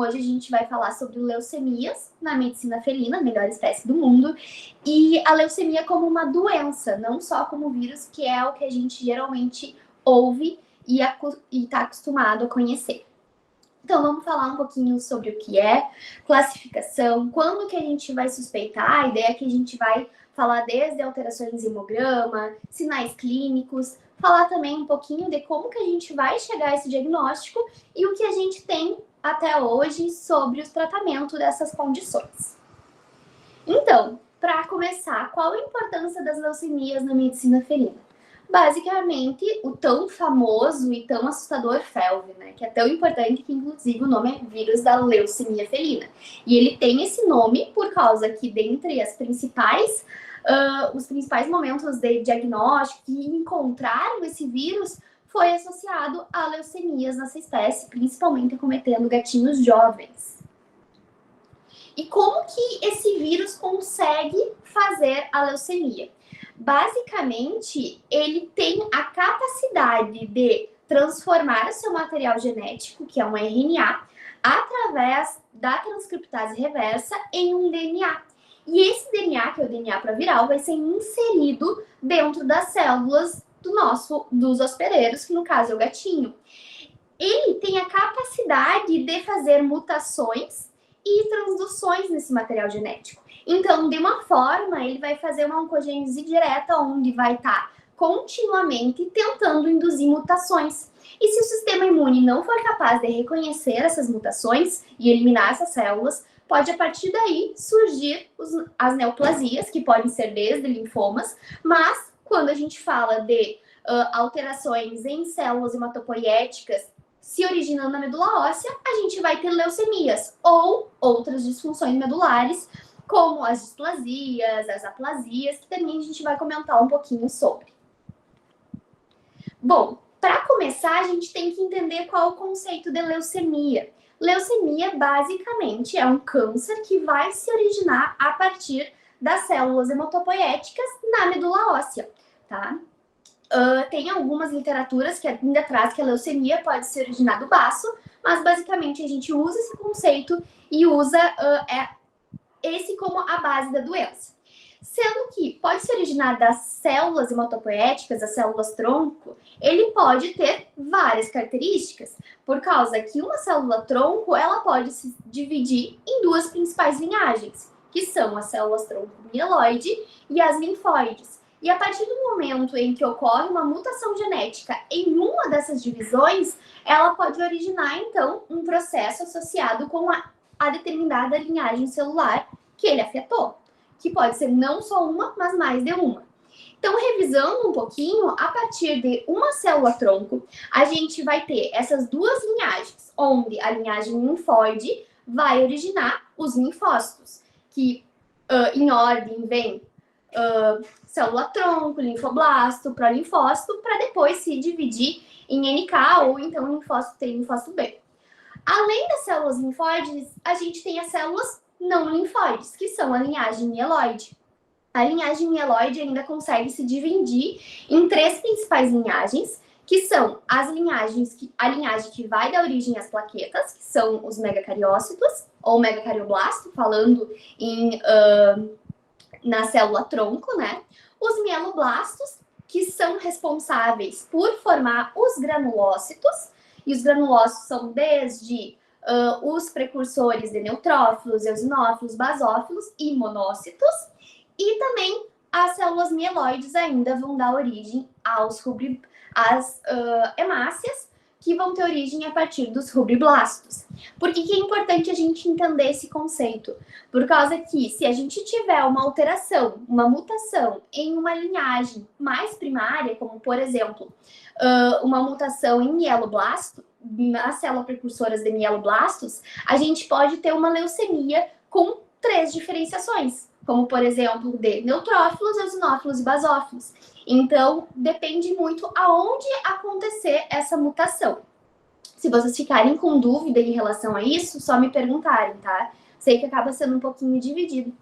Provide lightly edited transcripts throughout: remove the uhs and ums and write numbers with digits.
hoje a gente vai falar sobre leucemias na medicina felina, a melhor espécie do mundo, e a leucemia como uma doença, não só como vírus, que é o que a gente geralmente ouve e está acostumado a conhecer. Então, vamos falar um pouquinho sobre o que é, classificação, quando que a gente vai suspeitar, a ideia é que a gente vai falar desde alterações em hemograma, sinais clínicos, falar também um pouquinho de como que a gente vai chegar a esse diagnóstico e o que a gente tem até hoje sobre o tratamento dessas condições. Então, para começar, qual a importância das leucemias na medicina felina? Basicamente, o tão famoso e tão assustador FeLV, né? Que é tão importante que, inclusive, o nome é vírus da leucemia felina. E ele tem esse nome por causa que, dentre os principais momentos de diagnóstico que encontraram esse vírus, foi associado a leucemias nessa espécie, principalmente acometendo gatinhos jovens. E como que esse vírus consegue fazer a leucemia? Basicamente, ele tem a capacidade de transformar o seu material genético, que é um RNA, através da transcriptase reversa em um DNA. E esse DNA, que é o DNA proviral, vai ser inserido dentro das células dos hospedeiros, que no caso é o gatinho. Ele tem a capacidade de fazer mutações e transduções nesse material genético. Então, de uma forma, ele vai fazer uma oncogênese direta, onde vai estar continuamente tentando induzir mutações. E se o sistema imune não for capaz de reconhecer essas mutações e eliminar essas células, pode, a partir daí, surgir as neoplasias, que podem ser desde linfomas, mas quando a gente fala de alterações em células hematopoiéticas se originando na medula óssea, a gente vai ter leucemias ou outras disfunções medulares, como as displasias, as aplasias, que também a gente vai comentar um pouquinho sobre. Bom, para começar, a gente tem que entender qual é o conceito de leucemia. Leucemia, basicamente, é um câncer que vai se originar a partir das células hematopoiéticas na medula óssea, tá? Tem algumas literaturas que ainda traz que a leucemia pode se originar do baço, mas basicamente a gente usa esse conceito e usa esse como a base da doença. Sendo que pode se originar das células hematopoiéticas, as células tronco, ele pode ter várias características, por causa que uma célula tronco, ela pode se dividir em duas principais linhagens, que são as células tronco mieloide e as linfóides. E a partir do momento em que ocorre uma mutação genética em uma dessas divisões, ela pode originar, então, um processo associado com a determinada linhagem celular que ele afetou, que pode ser não só uma, mas mais de uma. Então, revisando um pouquinho, a partir de uma célula tronco, a gente vai ter essas duas linhagens, onde a linhagem linfóide vai originar os linfócitos, que em ordem vem célula tronco, linfoblasto, prolinfócito, para depois se dividir em NK ou então linfócito T e linfócito B. Além das células linfóides, a gente tem as células não linfóides, que são a linhagem mieloide. A linhagem mieloide ainda consegue se dividir em três principais linhagens, que são a linhagem que vai dar origem às plaquetas, que são os megacariócitos, ou megacarioblasto, falando na célula tronco, né? Os mieloblastos, que são responsáveis por formar os granulócitos, e os granulócitos são desde os precursores de neutrófilos, eosinófilos, basófilos e monócitos, e também as células mieloides ainda vão dar origem às hemácias, que vão ter origem a partir dos rubriblastos. Por que é importante a gente entender esse conceito? Por causa que, se a gente tiver uma alteração, uma mutação em uma linhagem mais primária, como, por exemplo, uma mutação em mieloblasto, nas células precursoras de mieloblastos, a gente pode ter uma leucemia com 3 diferenciações, como, por exemplo, de neutrófilos, eosinófilos e basófilos. Então, depende muito aonde acontecer essa mutação. Se vocês ficarem com dúvida em relação a isso, só me perguntarem, tá? Sei que acaba sendo um pouquinho dividido,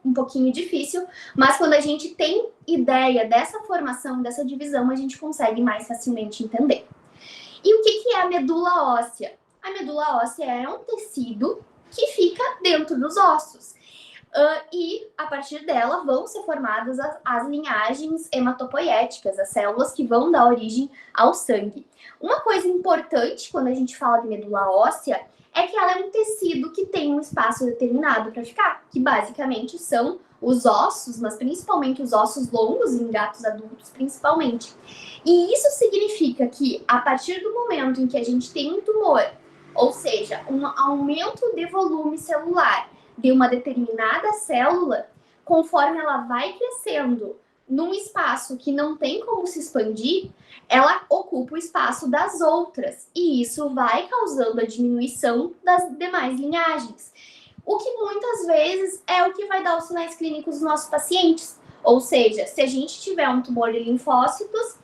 um pouquinho difícil, mas quando a gente tem ideia dessa formação, dessa divisão, a gente consegue mais facilmente entender. E o que é a medula óssea? a medula óssea é um tecido que fica dentro dos ossos. E a partir dela vão ser formadas as linhagens hematopoéticas, as células que vão dar origem ao sangue. Uma coisa importante quando a gente fala de medula óssea é que ela é um tecido que tem um espaço determinado para ficar, que basicamente são os ossos, mas principalmente os ossos longos em gatos adultos, principalmente. E isso significa que a partir do momento em que a gente tem um tumor, ou seja, um aumento de volume celular de uma determinada célula, conforme ela vai crescendo num espaço que não tem como se expandir, ela ocupa o espaço das outras. E isso vai causando a diminuição das demais linhagens. O que muitas vezes é o que vai dar os sinais clínicos dos nossos pacientes. Ou seja, se a gente tiver um tumor de linfócitos,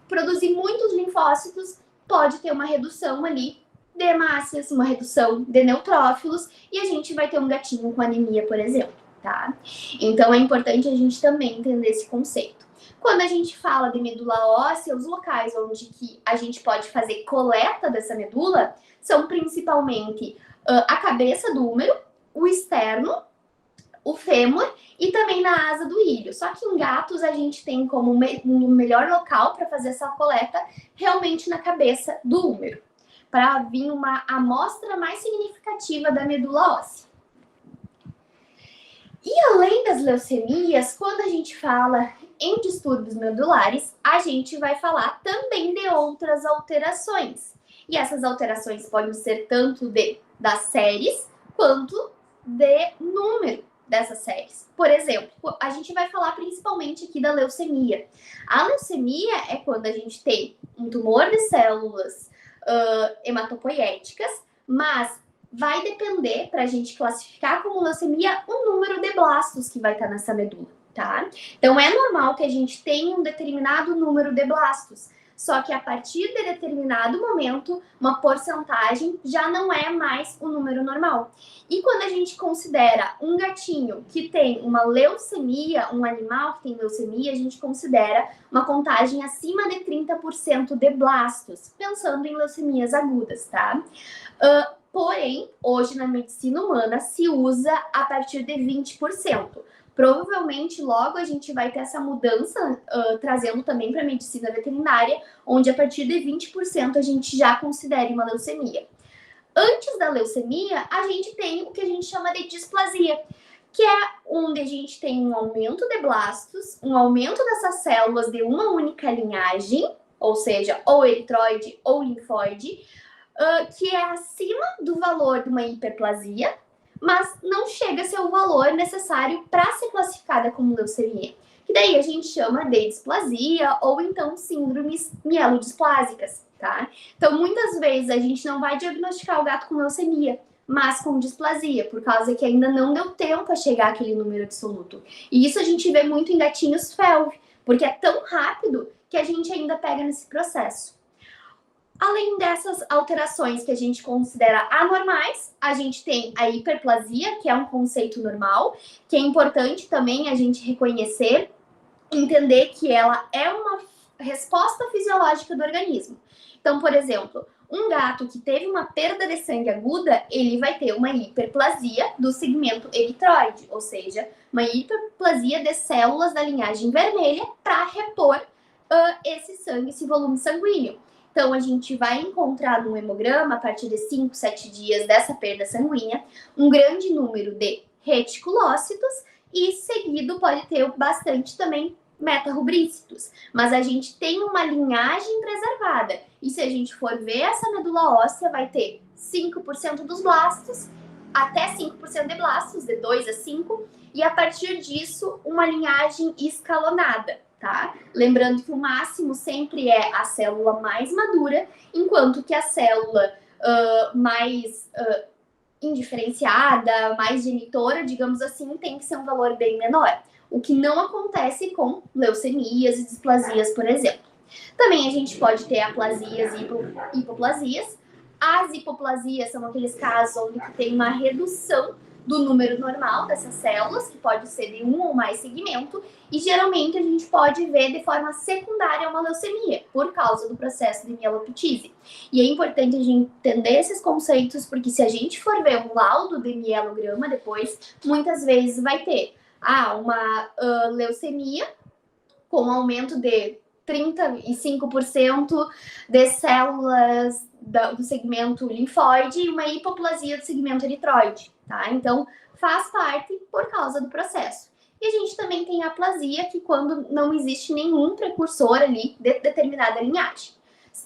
produzir muitos linfócitos pode ter uma redução ali de hemácias, uma redução de neutrófilos, e a gente vai ter um gatinho com anemia, por exemplo, tá? Então é importante a gente também entender esse conceito. Quando a gente fala de medula óssea, os locais onde que a gente pode fazer coleta dessa medula são principalmente a cabeça do úmero, o externo, o fêmur e também na asa do ilho. Só que em gatos a gente tem como um melhor local para fazer essa coleta realmente na cabeça do úmero, para vir uma amostra mais significativa da medula óssea. E além das leucemias, quando a gente fala em distúrbios medulares, a gente vai falar também de outras alterações. E essas alterações podem ser tanto das séries, quanto de número dessas séries. Por exemplo, a gente vai falar principalmente aqui da leucemia. A leucemia é quando a gente tem um tumor de células hematopoéticas, mas vai depender, para a gente classificar como leucemia, o número de blastos que vai estar nessa medula, tá? Então, é normal que a gente tenha um determinado número de blastos, só que a partir de determinado momento, uma porcentagem já não é mais o número normal. E quando a gente considera um gatinho que tem uma leucemia, um animal que tem leucemia, a gente considera uma contagem acima de 30% de blastos, pensando em leucemias agudas, tá? Porém, hoje na medicina humana se usa a partir de 20%. Provavelmente logo a gente vai ter essa mudança trazendo também para a medicina veterinária, onde a partir de 20% a gente já considere uma leucemia. Antes da leucemia, a gente tem o que a gente chama de displasia, que é onde a gente tem um aumento de blastos, um aumento dessas células de uma única linhagem, ou seja, ou eritroide ou linfóide, que é acima do valor de uma hiperplasia, mas não chega a ser o valor necessário para ser classificada como leucemia. Que daí a gente chama de displasia ou então síndromes mielodisplásicas, tá? Então, muitas vezes a gente não vai diagnosticar o gato com leucemia, mas com displasia, por causa que ainda não deu tempo a chegar àquele número absoluto. E isso a gente vê muito em gatinhos FeLV, porque é tão rápido que a gente ainda pega nesse processo. Além dessas alterações que a gente considera anormais, a gente tem a hiperplasia, que é um conceito normal, que é importante também a gente reconhecer, entender que ela é uma resposta fisiológica do organismo. Então, por exemplo, um gato que teve uma perda de sangue aguda, ele vai ter uma hiperplasia do segmento eritroide, ou seja, uma hiperplasia de células da linhagem vermelha para repor esse sangue, esse volume sanguíneo. Então, a gente vai encontrar no hemograma, a partir de 5, 7 dias dessa perda sanguínea, um grande número de reticulócitos e seguido pode ter bastante também metarubrícitos. Mas a gente tem uma linhagem preservada. E se a gente for ver essa medula óssea, vai ter 5% dos blastos, até 5% de blastos, de 2 a 5, e a partir disso, uma linhagem escalonada. Tá? Lembrando que o máximo sempre é a célula mais madura, enquanto que a célula mais indiferenciada, mais genitora, digamos assim, tem que ser um valor bem menor. O que não acontece com leucemias e displasias, por exemplo. Também a gente pode ter aplasias e hipoplasias. As hipoplasias são aqueles casos onde tem uma redução do número normal dessas células, que pode ser de um ou mais segmento, e geralmente a gente pode ver de forma secundária uma leucemia, por causa do processo de mielopitise. E é importante a gente entender esses conceitos, porque se a gente for ver um laudo de mielograma depois, muitas vezes vai ter uma leucemia com aumento de 35% de células do segmento linfóide e uma hipoplasia do segmento eritroide, tá? Então, faz parte por causa do processo. E a gente também tem a aplasia, que quando não existe nenhum precursor ali de determinada linhagem.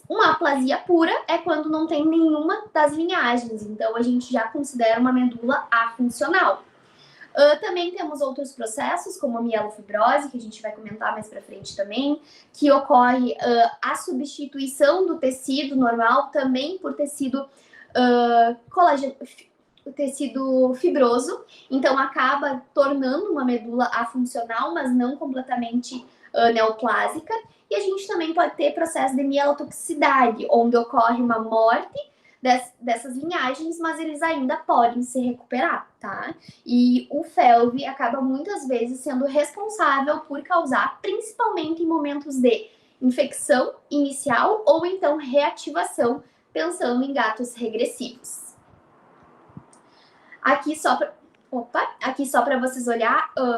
Uma aplasia pura é quando não tem nenhuma das linhagens, então a gente já considera uma medula afuncional. Também temos outros processos, como a mielofibrose, que a gente vai comentar mais para frente também, que ocorre a substituição do tecido normal também por tecido colágeno, tecido fibroso, então acaba tornando uma medula afuncional, mas não completamente neoplásica. E a gente também pode ter processo de mielotoxicidade, onde ocorre uma morte dessas linhagens, mas eles ainda podem se recuperar, tá? E o FeLV acaba muitas vezes sendo responsável por causar, principalmente em momentos de infecção inicial ou então reativação, pensando em gatos regressivos. Aqui só para vocês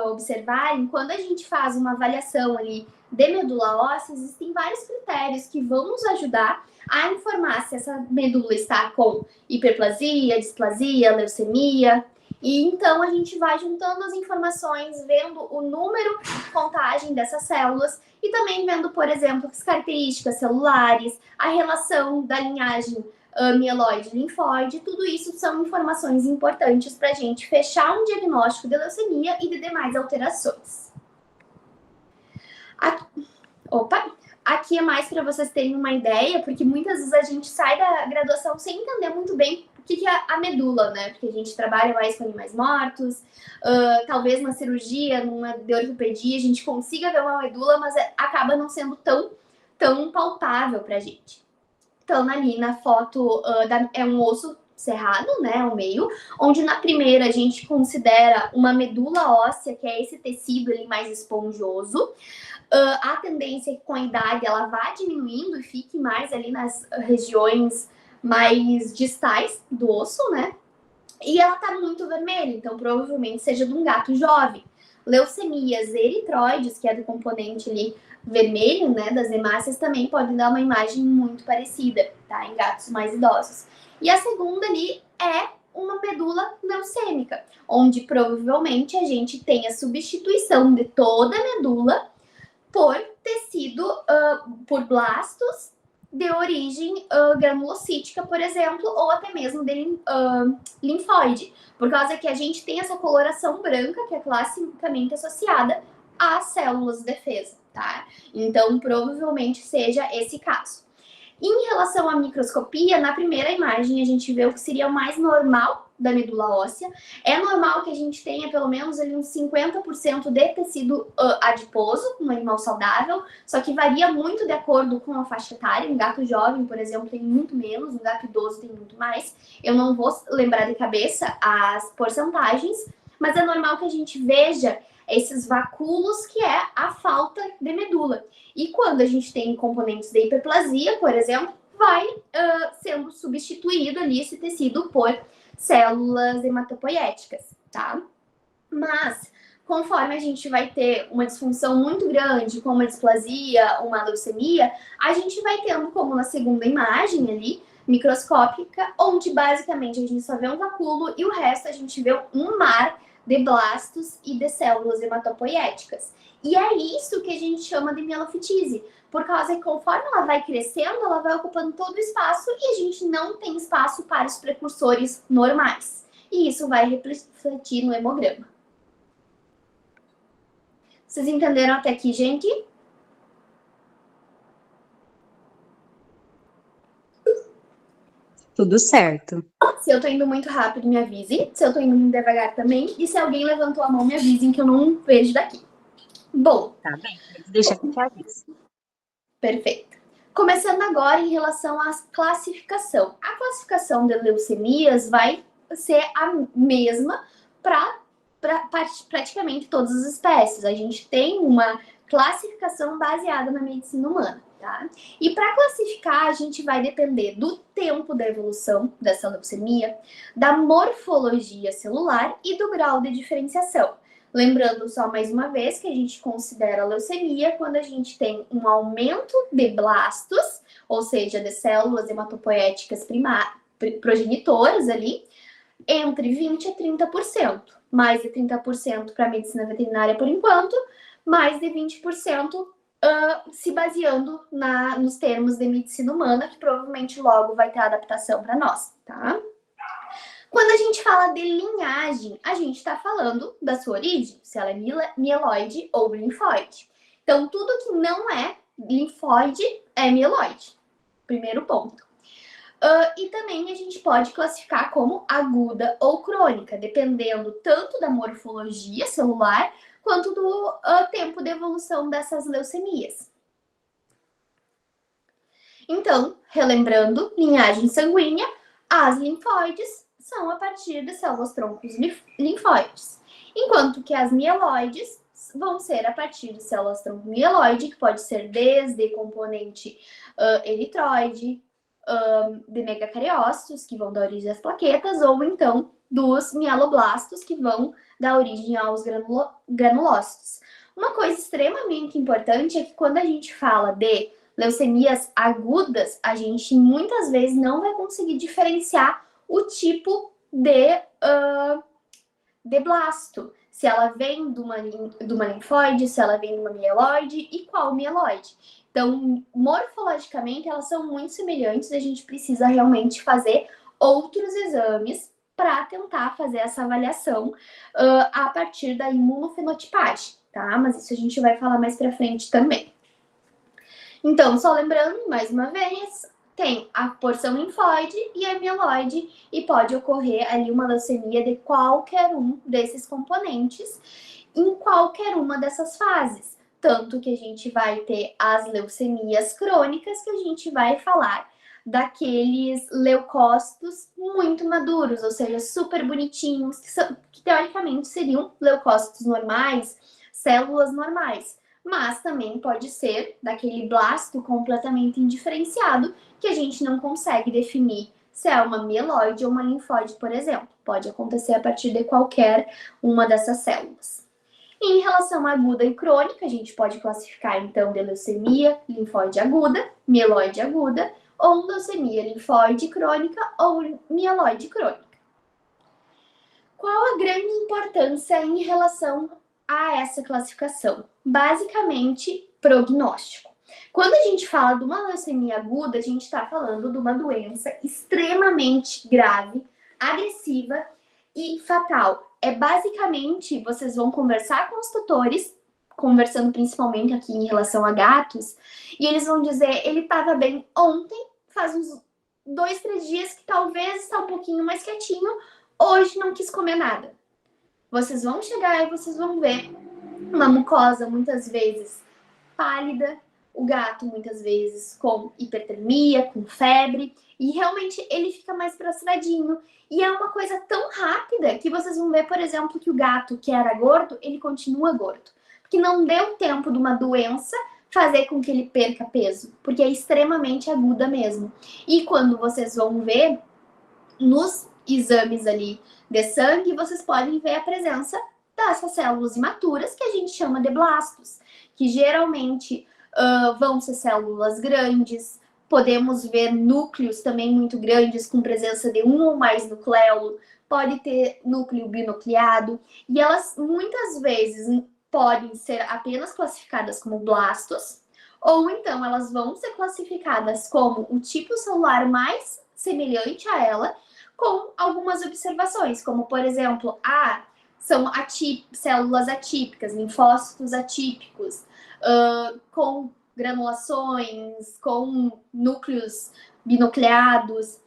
observarem, quando a gente faz uma avaliação ali de medula óssea, existem vários critérios que vão nos ajudar a informar se essa medula está com hiperplasia, displasia, leucemia. E então a gente vai juntando as informações, vendo o número de contagem dessas células e também vendo, por exemplo, as características celulares, a relação da linhagem mieloide linfóide. Tudo isso são informações importantes para a gente fechar um diagnóstico de leucemia e de demais alterações. Aqui é mais para vocês terem uma ideia, porque muitas vezes a gente sai da graduação sem entender muito bem o que é a medula, né? Porque a gente trabalha mais com animais mortos, talvez na cirurgia, numa de ortopedia, a gente consiga ver uma medula, mas acaba não sendo tão palpável para a gente. Então, ali na foto é um osso cerrado, né, ao meio, onde na primeira a gente considera uma medula óssea, que é esse tecido ali mais esponjoso. A tendência é que com a idade ela vá diminuindo e fique mais ali nas regiões mais distais do osso, né? E ela tá muito vermelha, então provavelmente seja de um gato jovem. Leucemias eritroides, que é do componente ali vermelho, né, das hemácias, também podem dar uma imagem muito parecida, tá? Em gatos mais idosos. E a segunda ali é uma medula leucêmica, onde provavelmente a gente tem a substituição de toda a medula por tecido, por blastos de origem granulocítica, por exemplo, ou até mesmo de linfóide, por causa que a gente tem essa coloração branca, que é classicamente associada às células de defesa, tá? Então, provavelmente seja esse caso. Em relação à microscopia, na primeira imagem a gente vê o que seria o mais normal da medula óssea. É normal que a gente tenha pelo menos ali uns 50% de tecido adiposo, no animal saudável, só que varia muito de acordo com a faixa etária. Um gato jovem, por exemplo, tem muito menos, um gato idoso tem muito mais. Eu não vou lembrar de cabeça as porcentagens, mas é normal que a gente veja esses vacúolos, que é a falta de medula. E quando a gente tem componentes de hiperplasia, por exemplo, vai sendo substituído ali esse tecido por células hematopoéticas, tá? Mas, conforme a gente vai ter uma disfunção muito grande, como uma displasia, uma leucemia, a gente vai tendo, como na segunda imagem ali, microscópica, onde basicamente a gente só vê um vacúolo e o resto a gente vê um mar de blastos e de células hematopoéticas. E é isso que a gente chama de mielofitise, por causa que conforme ela vai crescendo, ela vai ocupando todo o espaço e a gente não tem espaço para os precursores normais. E isso vai refletir no hemograma. Vocês entenderam até aqui, gente? Tudo certo. Se eu tô indo muito rápido, me avise. Se eu tô indo muito devagar também. E se alguém levantou a mão, me avisem que eu não vejo daqui. Bom. Tá bem, deixa que eu te aviso. Perfeito. Começando agora em relação à classificação. A classificação de leucemias vai ser a mesma para praticamente todas as espécies. A gente tem uma classificação baseada na medicina humana, tá? E para classificar, a gente vai depender do tempo da evolução dessa leucemia, da morfologia celular e do grau de diferenciação. Lembrando só mais uma vez que a gente considera a leucemia quando a gente tem um aumento de blastos, ou seja, de células hematopoéticas progenitoras ali, entre 20% a 30%. Mais de 30% para a medicina veterinária por enquanto, mais de 20% se baseando nos termos de medicina humana, que provavelmente logo vai ter adaptação para nós, tá? Quando a gente fala de linhagem, a gente está falando da sua origem, se ela é mieloide ou linfóide. Então, tudo que não é linfóide é mieloide. Primeiro ponto. E também a gente pode classificar como aguda ou crônica, dependendo tanto da morfologia celular quanto do tempo de evolução dessas leucemias. Então, relembrando, linhagem sanguínea, as linfóides são a partir de células-troncos linfóides, enquanto que as mieloides vão ser a partir de células-tronco mieloide, que pode ser desde componente eritroide, de megacariócitos, que vão dar origem às plaquetas, ou então dos mieloblastos, que vão dar origem aos granulócitos. Uma coisa extremamente importante é que quando a gente fala de leucemias agudas, a gente muitas vezes não vai conseguir diferenciar o tipo de blasto. Se ela vem de uma linfóide, se ela vem de uma mieloide e qual mieloide. Então, morfologicamente, elas são muito semelhantes e a gente precisa realmente fazer outros exames para tentar fazer essa avaliação a partir da imunofenotipagem, tá? Mas isso a gente vai falar mais para frente também. Então, só lembrando, mais uma vez, tem a porção linfóide e a mieloide e pode ocorrer ali uma leucemia de qualquer um desses componentes em qualquer uma dessas fases. Tanto que a gente vai ter as leucemias crônicas, que a gente vai falar daqueles leucócitos muito maduros, ou seja, super bonitinhos, que teoricamente seriam leucócitos normais, células normais. Mas também pode ser daquele blasto completamente indiferenciado, que a gente não consegue definir se é uma mieloide ou uma linfóide, por exemplo. Pode acontecer a partir de qualquer uma dessas células. Em relação à aguda e crônica, a gente pode classificar, então, de leucemia linfóide aguda, mieloide aguda, ou leucemia linfóide crônica ou mieloide crônica. Qual a grande importância em relação a essa classificação? Basicamente, prognóstico. Quando a gente fala de uma leucemia aguda, a gente está falando de uma doença extremamente grave, agressiva e fatal. É basicamente, vocês vão conversar com os tutores, conversando principalmente aqui em relação a gatos, e eles vão dizer, ele estava bem ontem, faz uns 2, 3 dias que talvez está um pouquinho mais quietinho, hoje não quis comer nada. Vocês vão chegar e vocês vão ver uma mucosa muitas vezes pálida, o gato muitas vezes com hipertermia, com febre, e realmente ele fica mais prostradinho. E é uma coisa tão rápida que vocês vão ver, por exemplo, que o gato que era gordo, ele continua gordo. Porque não deu tempo de uma doença fazer com que ele perca peso, porque é extremamente aguda mesmo. E quando vocês vão ver nos exames ali de sangue, vocês podem ver a presença dessas células imaturas que a gente chama de blastos, que geralmente vão ser células grandes. Podemos ver núcleos também muito grandes, com presença de um ou mais nucleolo, pode ter núcleo binucleado, e elas muitas vezes podem ser apenas classificadas como blastos, ou então elas vão ser classificadas como o tipo celular mais semelhante a ela, com algumas observações, como por exemplo, são células atípicas, linfócitos atípicos, com granulações, com núcleos binucleados.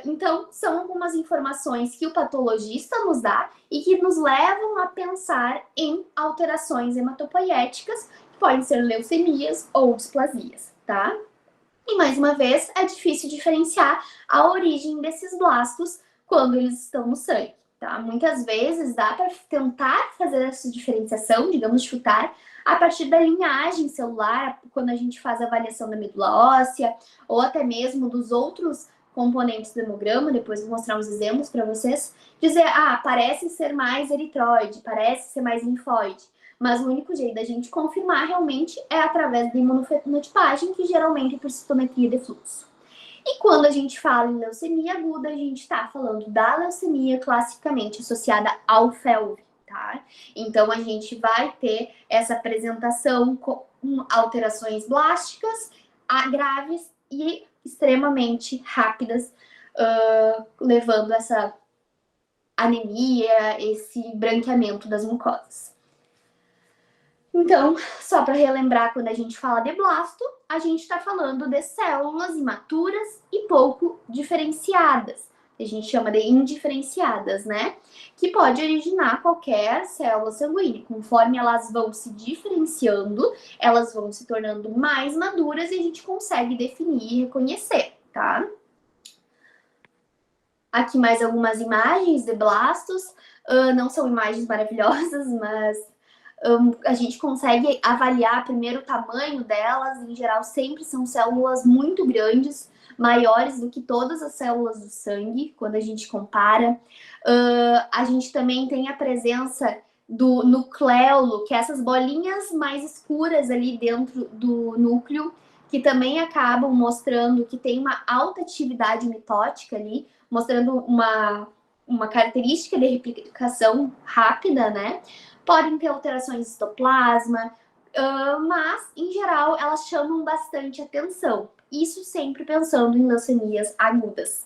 Então, são algumas informações que o patologista nos dá e que nos levam a pensar em alterações hematopoiéticas, que podem ser leucemias ou displasias, tá? E, mais uma vez, é difícil diferenciar a origem desses blastos quando eles estão no sangue. tá? Muitas vezes dá para tentar fazer essa diferenciação, digamos, chutar, a partir da linhagem celular, quando a gente faz a avaliação da medula óssea, ou até mesmo dos outros componentes do hemograma, depois vou mostrar uns exemplos para vocês, dizer, parece ser mais eritroide, parece ser mais linfóide. Mas o único jeito da gente confirmar realmente é através da imunofenotipagem, que geralmente é por citometria de fluxo. E quando a gente fala em leucemia aguda, a gente está falando da leucemia classicamente associada ao FeLV, tá? Então, a gente vai ter essa apresentação com alterações blásticas graves e extremamente rápidas, levando essa anemia, esse branqueamento das mucosas. Então, só para relembrar, quando a gente fala de blasto, a gente está falando de células imaturas e pouco diferenciadas. A gente chama de indiferenciadas, né? Que pode originar qualquer célula sanguínea. Conforme elas vão se diferenciando, elas vão se tornando mais maduras e a gente consegue definir e reconhecer, tá? Aqui mais algumas imagens de blastos. Não são imagens maravilhosas, mas a gente consegue avaliar primeiro o tamanho delas. Em geral, sempre são células muito grandes, maiores do que todas as células do sangue, quando a gente compara. A gente também tem a presença do nucleolo, que é essas bolinhas mais escuras ali dentro do núcleo, que também acabam mostrando que tem uma alta atividade mitótica ali, mostrando uma característica de replicação rápida, né? Podem ter alterações de citoplasma, mas, em geral, elas chamam bastante atenção. Isso sempre pensando em leucemias agudas.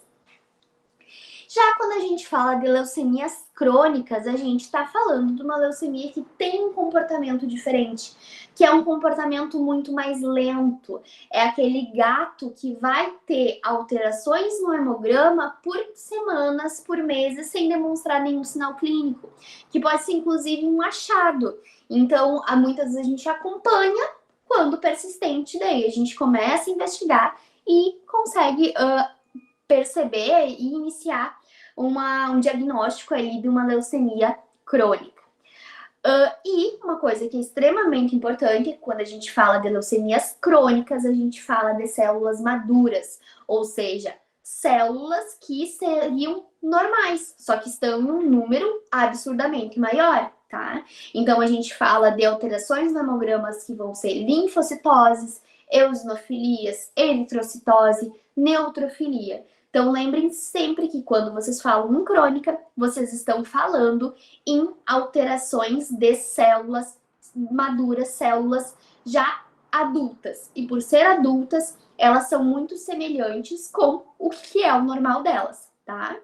Já quando a gente fala de leucemias crônicas, a gente está falando de uma leucemia que tem um comportamento diferente, que é um comportamento muito mais lento. É aquele gato que vai ter alterações no hemograma por semanas, por meses, sem demonstrar nenhum sinal clínico, que pode ser inclusive um achado. Então, muitas vezes a gente acompanha, quando persistente, daí a gente começa a investigar e consegue perceber e iniciar um diagnóstico aí de uma leucemia crônica. E uma coisa que é extremamente importante, quando a gente fala de leucemias crônicas, a gente fala de células maduras, ou seja, células que seriam normais, só que estão em um número absurdamente maior, tá? Então, a gente fala de alterações no hemogramas que vão ser linfocitoses, eosinofilias, eritrocitose, neutrofilia. Então, lembrem sempre que quando vocês falam em crônica, vocês estão falando em alterações de células maduras, células já adultas. E por ser adultas, elas são muito semelhantes com o que é o normal delas, tá?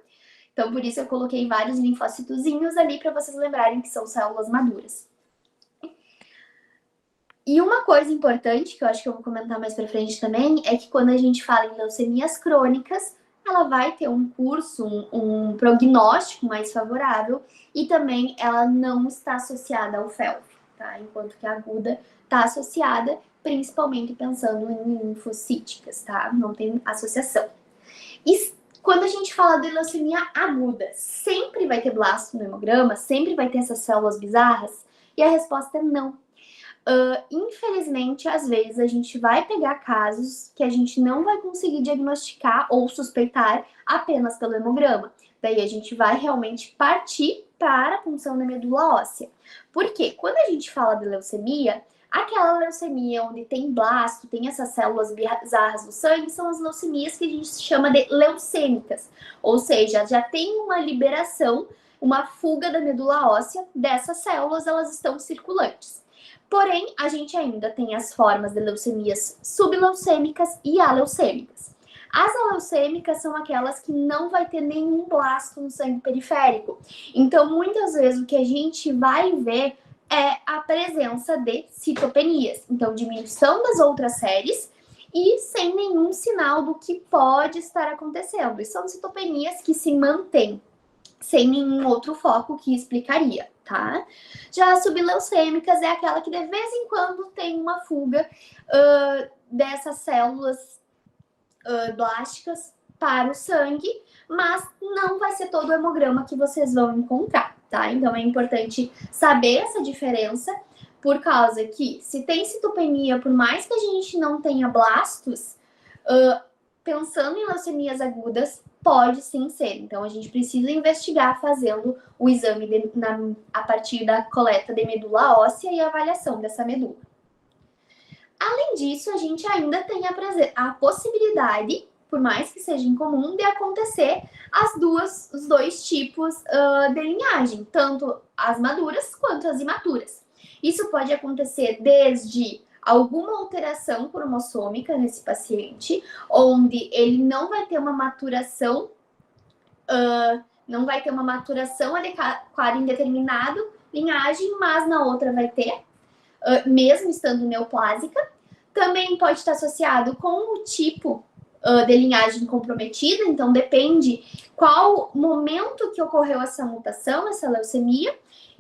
Então, por isso eu coloquei vários linfócitozinhos ali para vocês lembrarem que são células maduras. E uma coisa importante, que eu acho que eu vou comentar mais para frente também, é que quando a gente fala em leucemias crônicas, ela vai ter um curso, um prognóstico mais favorável e também ela não está associada ao FeLV, tá? Enquanto que a aguda está associada, principalmente pensando em linfocíticas, tá? Não tem associação. E quando a gente fala de leucemia aguda, sempre vai ter blasto no hemograma, sempre vai ter essas células bizarras? E a resposta é não. Infelizmente, às vezes, a gente vai pegar casos que a gente não vai conseguir diagnosticar ou suspeitar apenas pelo hemograma. Daí a gente vai realmente partir para a punção da medula óssea. Porque quando a gente fala de leucemia, aquela leucemia onde tem blasto, tem essas células bizarras no sangue, são as leucemias que a gente chama de leucêmicas. Ou seja, já tem uma liberação, uma fuga da medula óssea dessas células, elas estão circulantes. Porém, a gente ainda tem as formas de leucemias subleucêmicas e aleucêmicas. As aleucêmicas são aquelas que não vai ter nenhum blasto no sangue periférico. Então, muitas vezes, o que a gente vai ver é a presença de citopenias. Então, diminuição das outras séries e sem nenhum sinal do que pode estar acontecendo. E são citopenias que se mantêm sem nenhum outro foco que explicaria, tá? Já as subleucêmicas é aquela que de vez em quando tem uma fuga dessas células blásticas para o sangue, mas não vai ser todo o hemograma que vocês vão encontrar, tá? Então é importante saber essa diferença, por causa que se tem citopenia, por mais que a gente não tenha blastos, pensando em leucemias agudas, pode sim ser. Então a gente precisa investigar fazendo o exame a partir da coleta de medula óssea e avaliação dessa medula. Além disso, a gente ainda tem a possibilidade, por mais que seja incomum, de acontecer os dois tipos de linhagem, tanto as maduras quanto as imaturas. Isso pode acontecer desde alguma alteração cromossômica nesse paciente, onde ele não vai ter uma maturação, adequada em determinado linhagem, mas na outra vai ter, mesmo estando neoplásica. Também pode estar associado com o tipo de linhagem comprometida, então depende qual momento que ocorreu essa mutação, essa leucemia.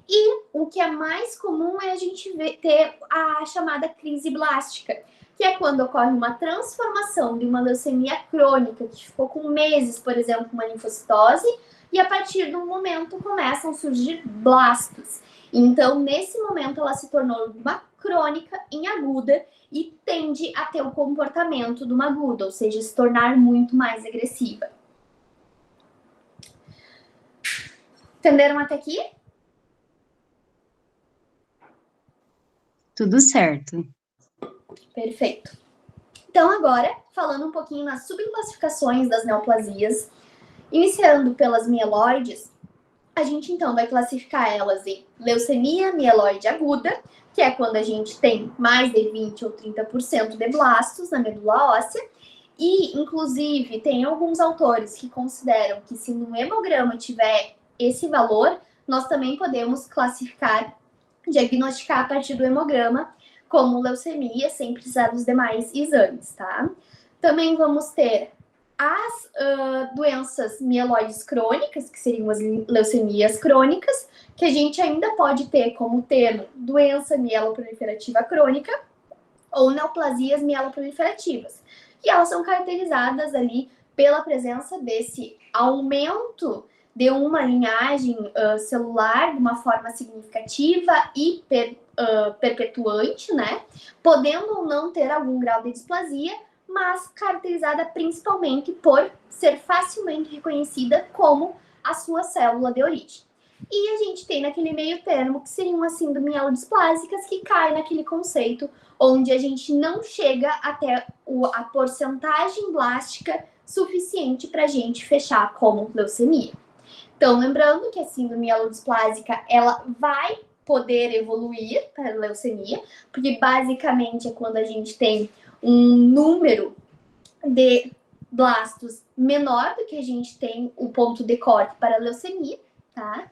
E o que é mais comum é a gente ter a chamada crise blástica, que é quando ocorre uma transformação de uma leucemia crônica, que ficou com meses, por exemplo, uma linfocitose, e a partir do momento começam a surgir blastos. Então, nesse momento, ela se tornou uma crônica em aguda e tende a ter o comportamento de uma aguda, ou seja, se tornar muito mais agressiva. Entenderam até aqui? Tudo certo. Perfeito. Então, agora, falando um pouquinho nas subclassificações das neoplasias, iniciando pelas mieloides, a gente então vai classificar elas em leucemia mieloide aguda, que é quando a gente tem mais de 20 ou 30% de blastos na medula óssea, e inclusive tem alguns autores que consideram que se no hemograma tiver esse valor, nós também podemos diagnosticar a partir do hemograma como leucemia, sem precisar dos demais exames, tá? Também vamos ter as doenças mieloides crônicas, que seriam as leucemias crônicas, que a gente ainda pode ter como termo doença mieloproliferativa crônica ou neoplasias mieloproliferativas. E elas são caracterizadas ali pela presença desse aumento de uma linhagem celular de uma forma significativa e perpetuante, né? Podendo ou não ter algum grau de displasia, mas caracterizada principalmente por ser facilmente reconhecida como a sua célula de origem. E a gente tem naquele meio termo que seriam as síndromes mielodisplásicas, que cai naquele conceito onde a gente não chega até a porcentagem blástica suficiente para a gente fechar como leucemia. Então, lembrando que a síndrome mielodisplásica, ela vai poder evoluir para a leucemia, porque basicamente é quando a gente tem um número de blastos menor do que a gente tem o ponto de corte para a leucemia, tá?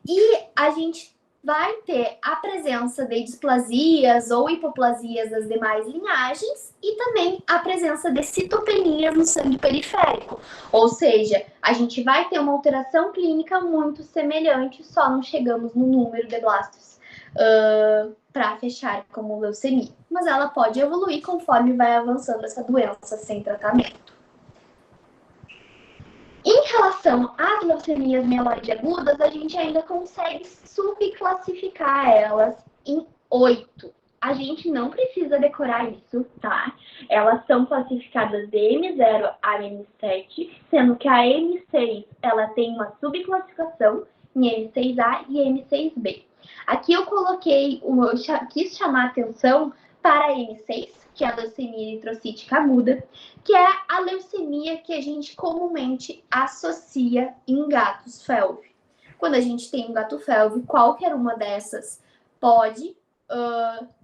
E a gente vai ter a presença de displasias ou hipoplasias das demais linhagens e também a presença de citopenias no sangue periférico. Ou seja, a gente vai ter uma alteração clínica muito semelhante, só não chegamos no número de blastos para fechar como leucemia. Mas ela pode evoluir conforme vai avançando essa doença sem tratamento. Em relação às leucemias mieloide agudas, a gente ainda consegue subclassificar elas em 8. A gente não precisa decorar isso, tá? Elas são classificadas de M0 a M7, sendo que a M6 ela tem uma subclassificação em M6A e M6B. Aqui eu quis chamar a atenção para a M6, que é a leucemia eritrocítica aguda, que é a leucemia que a gente comumente associa em gatos felve. Quando a gente tem um gato felve, qualquer uma dessas pode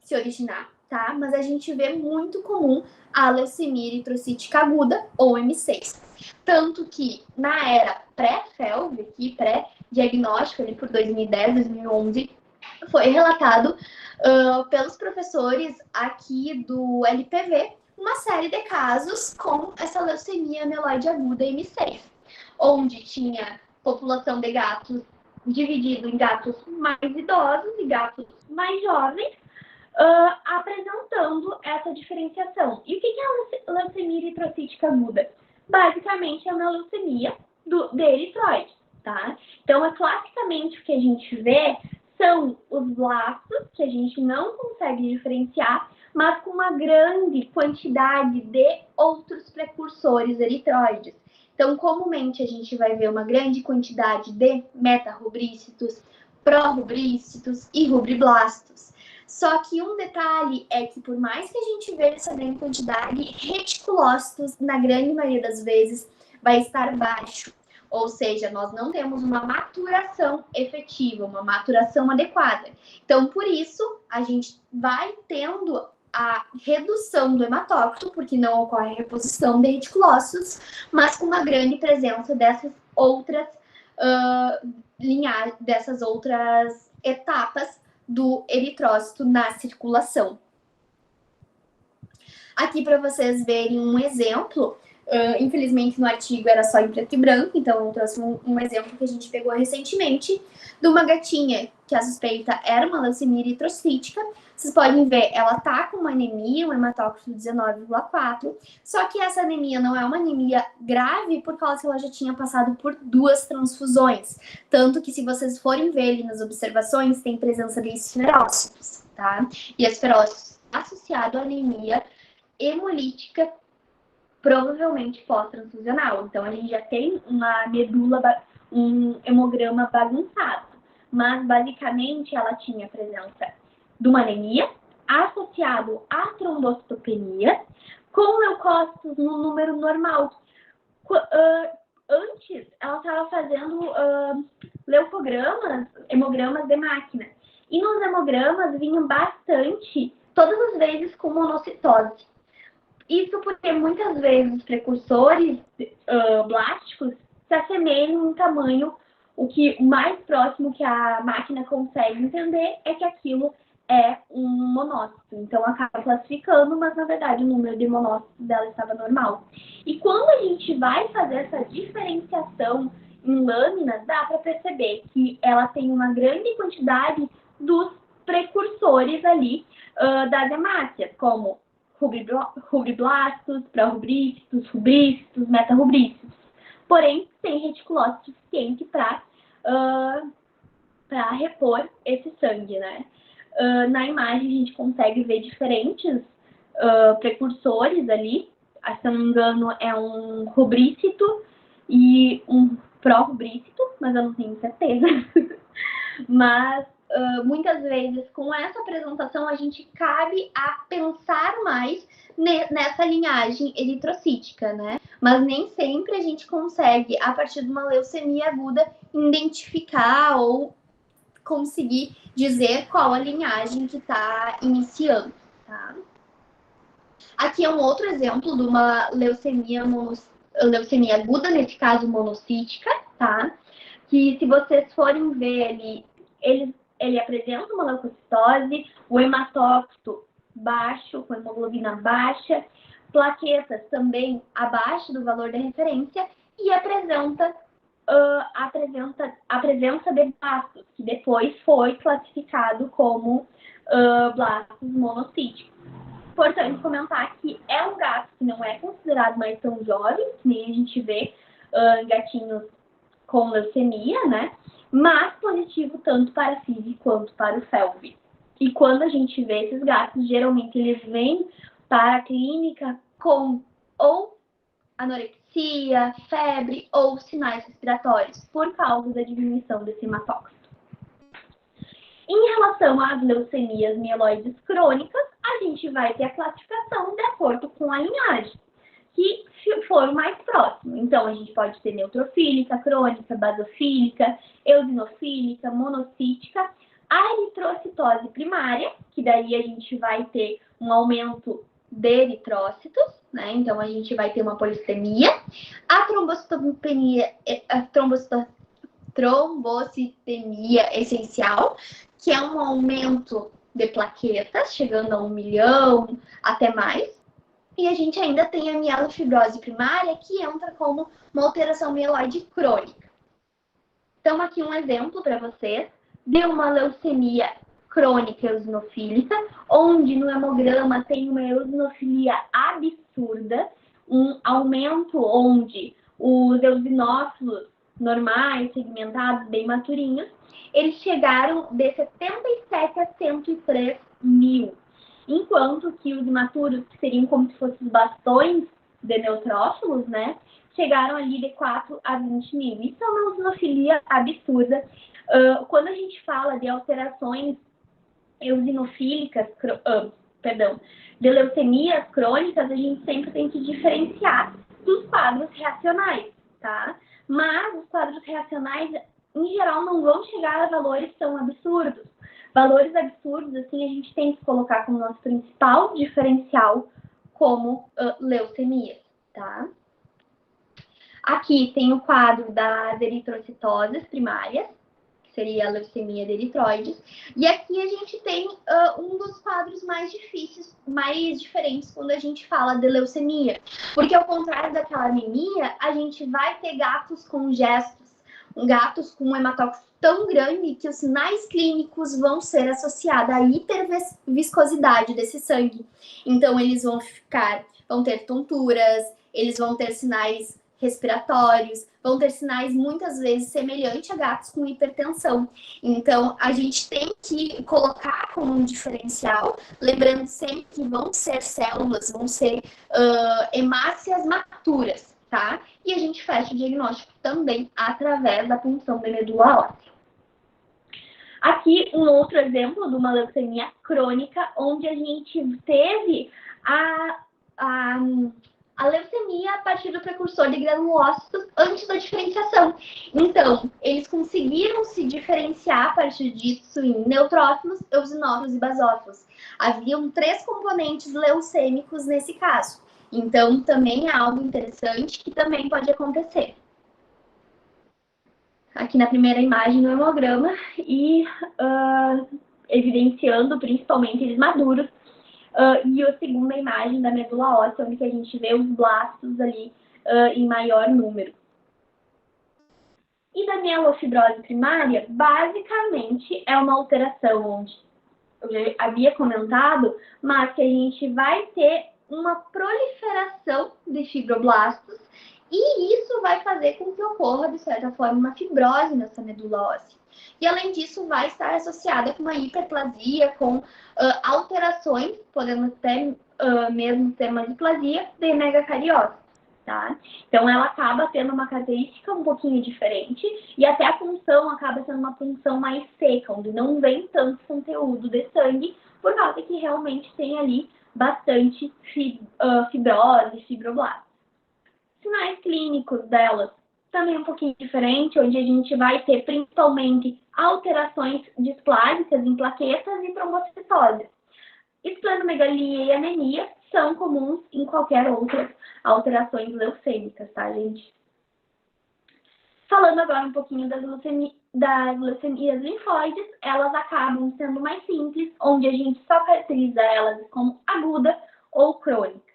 se originar, tá? Mas a gente vê muito comum a leucemia eritrocítica aguda, ou M6. Tanto que na era pré-felve, aqui, pré-diagnóstico, ali por 2010, 2011, foi relatado pelos professores aqui do LPV uma série de casos com essa leucemia mieloide aguda M6, onde tinha população de gatos dividido em gatos mais idosos e gatos mais jovens, apresentando essa diferenciação. E o que é a leucemia eritrocítica aguda? basicamente é uma leucemia de eritroide, tá? Então, classicamente, o que a gente vê são os blastos, que a gente não consegue diferenciar, mas com uma grande quantidade de outros precursores eritroides. Então, comumente, a gente vai ver uma grande quantidade de metarubrícitos, prorubrícitos e rubriblastos. Só que um detalhe é que, por mais que a gente veja essa grande quantidade, reticulócitos, na grande maioria das vezes, vai estar baixo. Ou seja, nós não temos uma maturação efetiva, uma maturação adequada. Então, por isso, a gente vai tendo a redução do hematócrito, porque não ocorre a reposição de reticulócitos, mas com uma grande presença dessas outras dessas outras etapas do eritrócito na circulação. Aqui para vocês verem um exemplo, infelizmente no artigo era só em preto e branco, então eu trouxe um exemplo que a gente pegou recentemente de uma gatinha que a suspeita era uma leucemia eritrocítica. Vocês podem ver, ela tá com uma anemia, um hematócrito 19,4, só que essa anemia não é uma anemia grave por causa que ela já tinha passado por 2 transfusões. Tanto que se vocês forem ver ali nas observações, tem presença de esferócitos, tá? E esferócitos associado à anemia hemolítica, provavelmente pós-transfusional. Então, a gente já tem uma medula, um hemograma bagunçado. Mas, basicamente, ela tinha a presença de uma anemia associado à trombocitopenia com leucócitos no número normal. Antes, ela estava fazendo leucogramas, hemogramas de máquina. E nos hemogramas vinham bastante, todas as vezes com monocitose. Isso porque muitas vezes os precursores blásticos se assemelham em tamanho. O que mais próximo que a máquina consegue entender é que aquilo é um monócito. Então, acaba classificando, mas na verdade o número de monócitos dela estava normal. E quando a gente vai fazer essa diferenciação em lâminas, dá para perceber que ela tem uma grande quantidade dos precursores ali das hemácias, como rubriblastos, prorubrícitos, rubrícitos, metarubrícitos. Porém, tem reticulócito suficiente para repor esse sangue, né? Na imagem, a gente consegue ver diferentes precursores ali. Se não me engano, é um rubrícito e um pró-rubrícito, mas eu não tenho certeza. Mas muitas vezes, com essa apresentação, a gente cabe a pensar mais nessa linhagem eritrocítica, né? Mas nem sempre a gente consegue, a partir de uma leucemia aguda, identificar ou conseguir dizer qual a linhagem que está iniciando, tá? Aqui é um outro exemplo de uma leucemia aguda, nesse caso monocítica, tá? Que se vocês forem ver ali, ele apresenta uma leucocitose, o hematócrito baixo, com hemoglobina baixa, plaquetas também abaixo do valor de referência e apresenta a presença de blastos, que depois foi classificado como blastos monocíticos. Importante comentar que é um gato que não é considerado mais tão jovem, que nem a gente vê gatinhos com leucemia, né? Mas positivo tanto para a FIV quanto para o FeLV. E quando a gente vê esses gatos, geralmente eles vêm para a clínica com ou anorexia, febre ou sinais respiratórios, por causa da diminuição desse hematócrito. Em relação às leucemias mieloides crônicas, a gente vai ter a classificação de acordo com a linhagem, que for o mais próximo. Então, a gente pode ter neutrofílica, crônica, basofílica, eosinofílica, monocítica, a eritrocitose primária, que daí a gente vai ter um aumento de eritrócitos, né? Então, a gente vai ter uma polissemia, a trombocitemia essencial, que é um aumento de plaquetas, chegando a 1 milhão, até mais. E a gente ainda tem a mielofibrose primária, que entra como uma alteração mieloide crônica. Então, aqui um exemplo para vocês de uma leucemia crônica eosinofílica, onde no hemograma tem uma eosinofilia absurda, um aumento onde os eosinófilos normais, segmentados, bem maturinhos, eles chegaram de 77 a 103 mil. Enquanto que os imaturos, que seriam como se fossem os bastões de neutrófilos, né, chegaram ali de 4 a 20 mil. Isso é uma eosinofilia absurda. Quando a gente fala de alterações eosinofílicas, de leucemias crônicas, a gente sempre tem que diferenciar dos quadros reacionais, tá? Mas os quadros reacionais, em geral, não vão chegar a valores tão absurdos. Valores absurdos, assim, a gente tem que colocar como nosso principal diferencial como leucemias, tá? Aqui tem o quadro das eritrocitoses primárias, que seria a leucemia de eritroides. E aqui a gente tem um dos quadros mais difíceis, mais diferentes quando a gente fala de leucemia. Porque ao contrário daquela anemia, a gente vai ter gatos com gestos, gatos com um hematócrito tão grande que os sinais clínicos vão ser associados à hiperviscosidade desse sangue. Então, eles vão ter tonturas, eles vão ter sinais respiratórios, vão ter sinais muitas vezes semelhantes a gatos com hipertensão. Então, a gente tem que colocar como um diferencial, lembrando sempre que vão ser células, vão ser hemácias maturas, tá? E a gente fecha o diagnóstico também através da punção de medula óssea. Aqui, um outro exemplo de uma leucemia crônica, onde a gente teve a leucemia a partir do precursor de granulócitos antes da diferenciação. Então, eles conseguiram se diferenciar a partir disso em neutrófilos, eosinófilos e basófilos. Haviam 3 componentes leucêmicos nesse caso. Então, também é algo interessante que também pode acontecer. Aqui na primeira imagem no hemograma e evidenciando principalmente eles maduros. E a segunda imagem da medula óssea, onde a gente vê os blastos ali em maior número. E da mielofibrose primária, basicamente é uma alteração onde eu já havia comentado, mas que a gente vai ter uma proliferação de fibroblastos e isso vai fazer com que ocorra, de certa forma, uma fibrose nessa medula óssea. E, além disso, vai estar associada com uma hiperplasia, com alterações, podemos até mesmo ter uma displasia de megacariose, tá? Então, ela acaba tendo uma característica um pouquinho diferente e até a punção acaba sendo uma punção mais seca, onde não vem tanto conteúdo de sangue, por causa que realmente tem ali bastante fibrose, fibroblastos. Sinais clínicos delas também um pouquinho diferente, onde a gente vai ter principalmente alterações displásicas em plaquetas e trombocitose. Esplenomegalia e anemia são comuns em qualquer outras alterações leucêmicas, tá, gente? Falando agora um pouquinho das leucemias linfóides, elas acabam sendo mais simples, onde a gente só caracteriza elas como aguda ou crônica.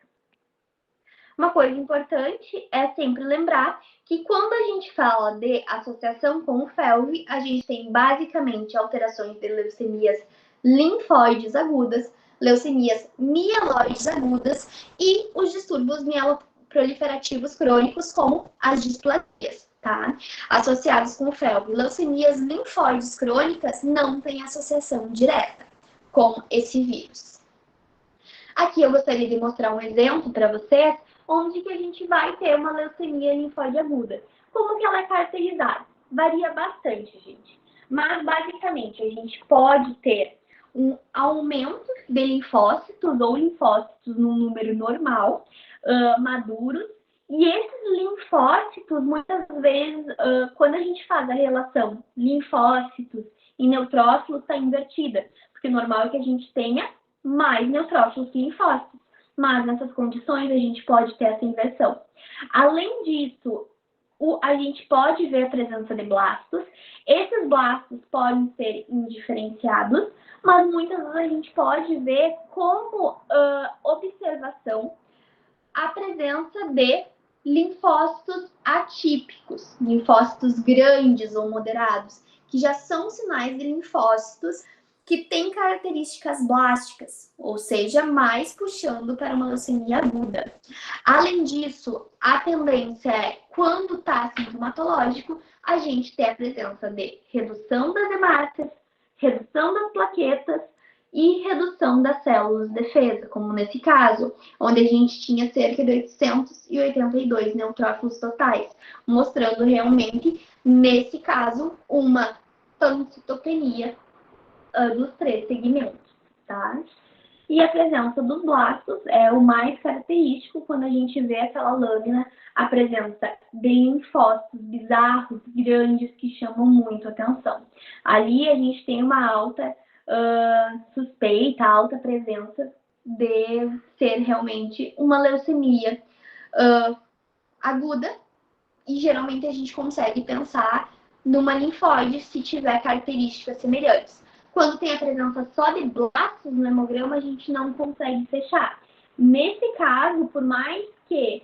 Uma coisa importante é sempre lembrar que quando a gente fala de associação com o FeLV, a gente tem basicamente alterações de leucemias linfóides agudas, leucemias mieloides agudas e os distúrbios mieloproliferativos crônicos, como as displasias, tá? Associados com o FeLV. Leucemias linfóides crônicas não têm associação direta com esse vírus. Aqui eu gostaria de mostrar um exemplo para vocês, onde que a gente vai ter uma leucemia linfóide aguda. Como que ela é caracterizada? Varia bastante, gente. Mas, basicamente, a gente pode ter um aumento de linfócitos ou linfócitos num número normal, maduros. E esses linfócitos, muitas vezes, quando a gente faz a relação linfócitos e neutrófilos, está invertida. Porque o normal é que a gente tenha mais neutrófilos que linfócitos. Mas nessas condições a gente pode ter essa inversão. Além disso, a gente pode ver a presença de blastos. Esses blastos podem ser indiferenciados, mas muitas vezes a gente pode ver como observação a presença de linfócitos atípicos, linfócitos grandes ou moderados, que já são sinais de linfócitos que tem características blásticas, ou seja, mais puxando para uma leucemia aguda. Além disso, a tendência é, quando está sintomatológico, a gente ter a presença de redução das hemácias, redução das plaquetas e redução das células de defesa, como nesse caso, onde a gente tinha cerca de 882 neutrófilos totais, mostrando realmente, nesse caso, uma pancitopenia dos 3 segmentos, tá? E a presença dos blastos é o mais característico quando a gente vê aquela lâmina, a presença de linfócitos bizarros, grandes, que chamam muito atenção. Ali a gente tem uma alta suspeita, alta presença de ser realmente uma leucemia aguda, e geralmente a gente consegue pensar numa linfóide se tiver características semelhantes. Quando tem a presença só de blastos no hemograma, a gente não consegue fechar. Nesse caso, por mais que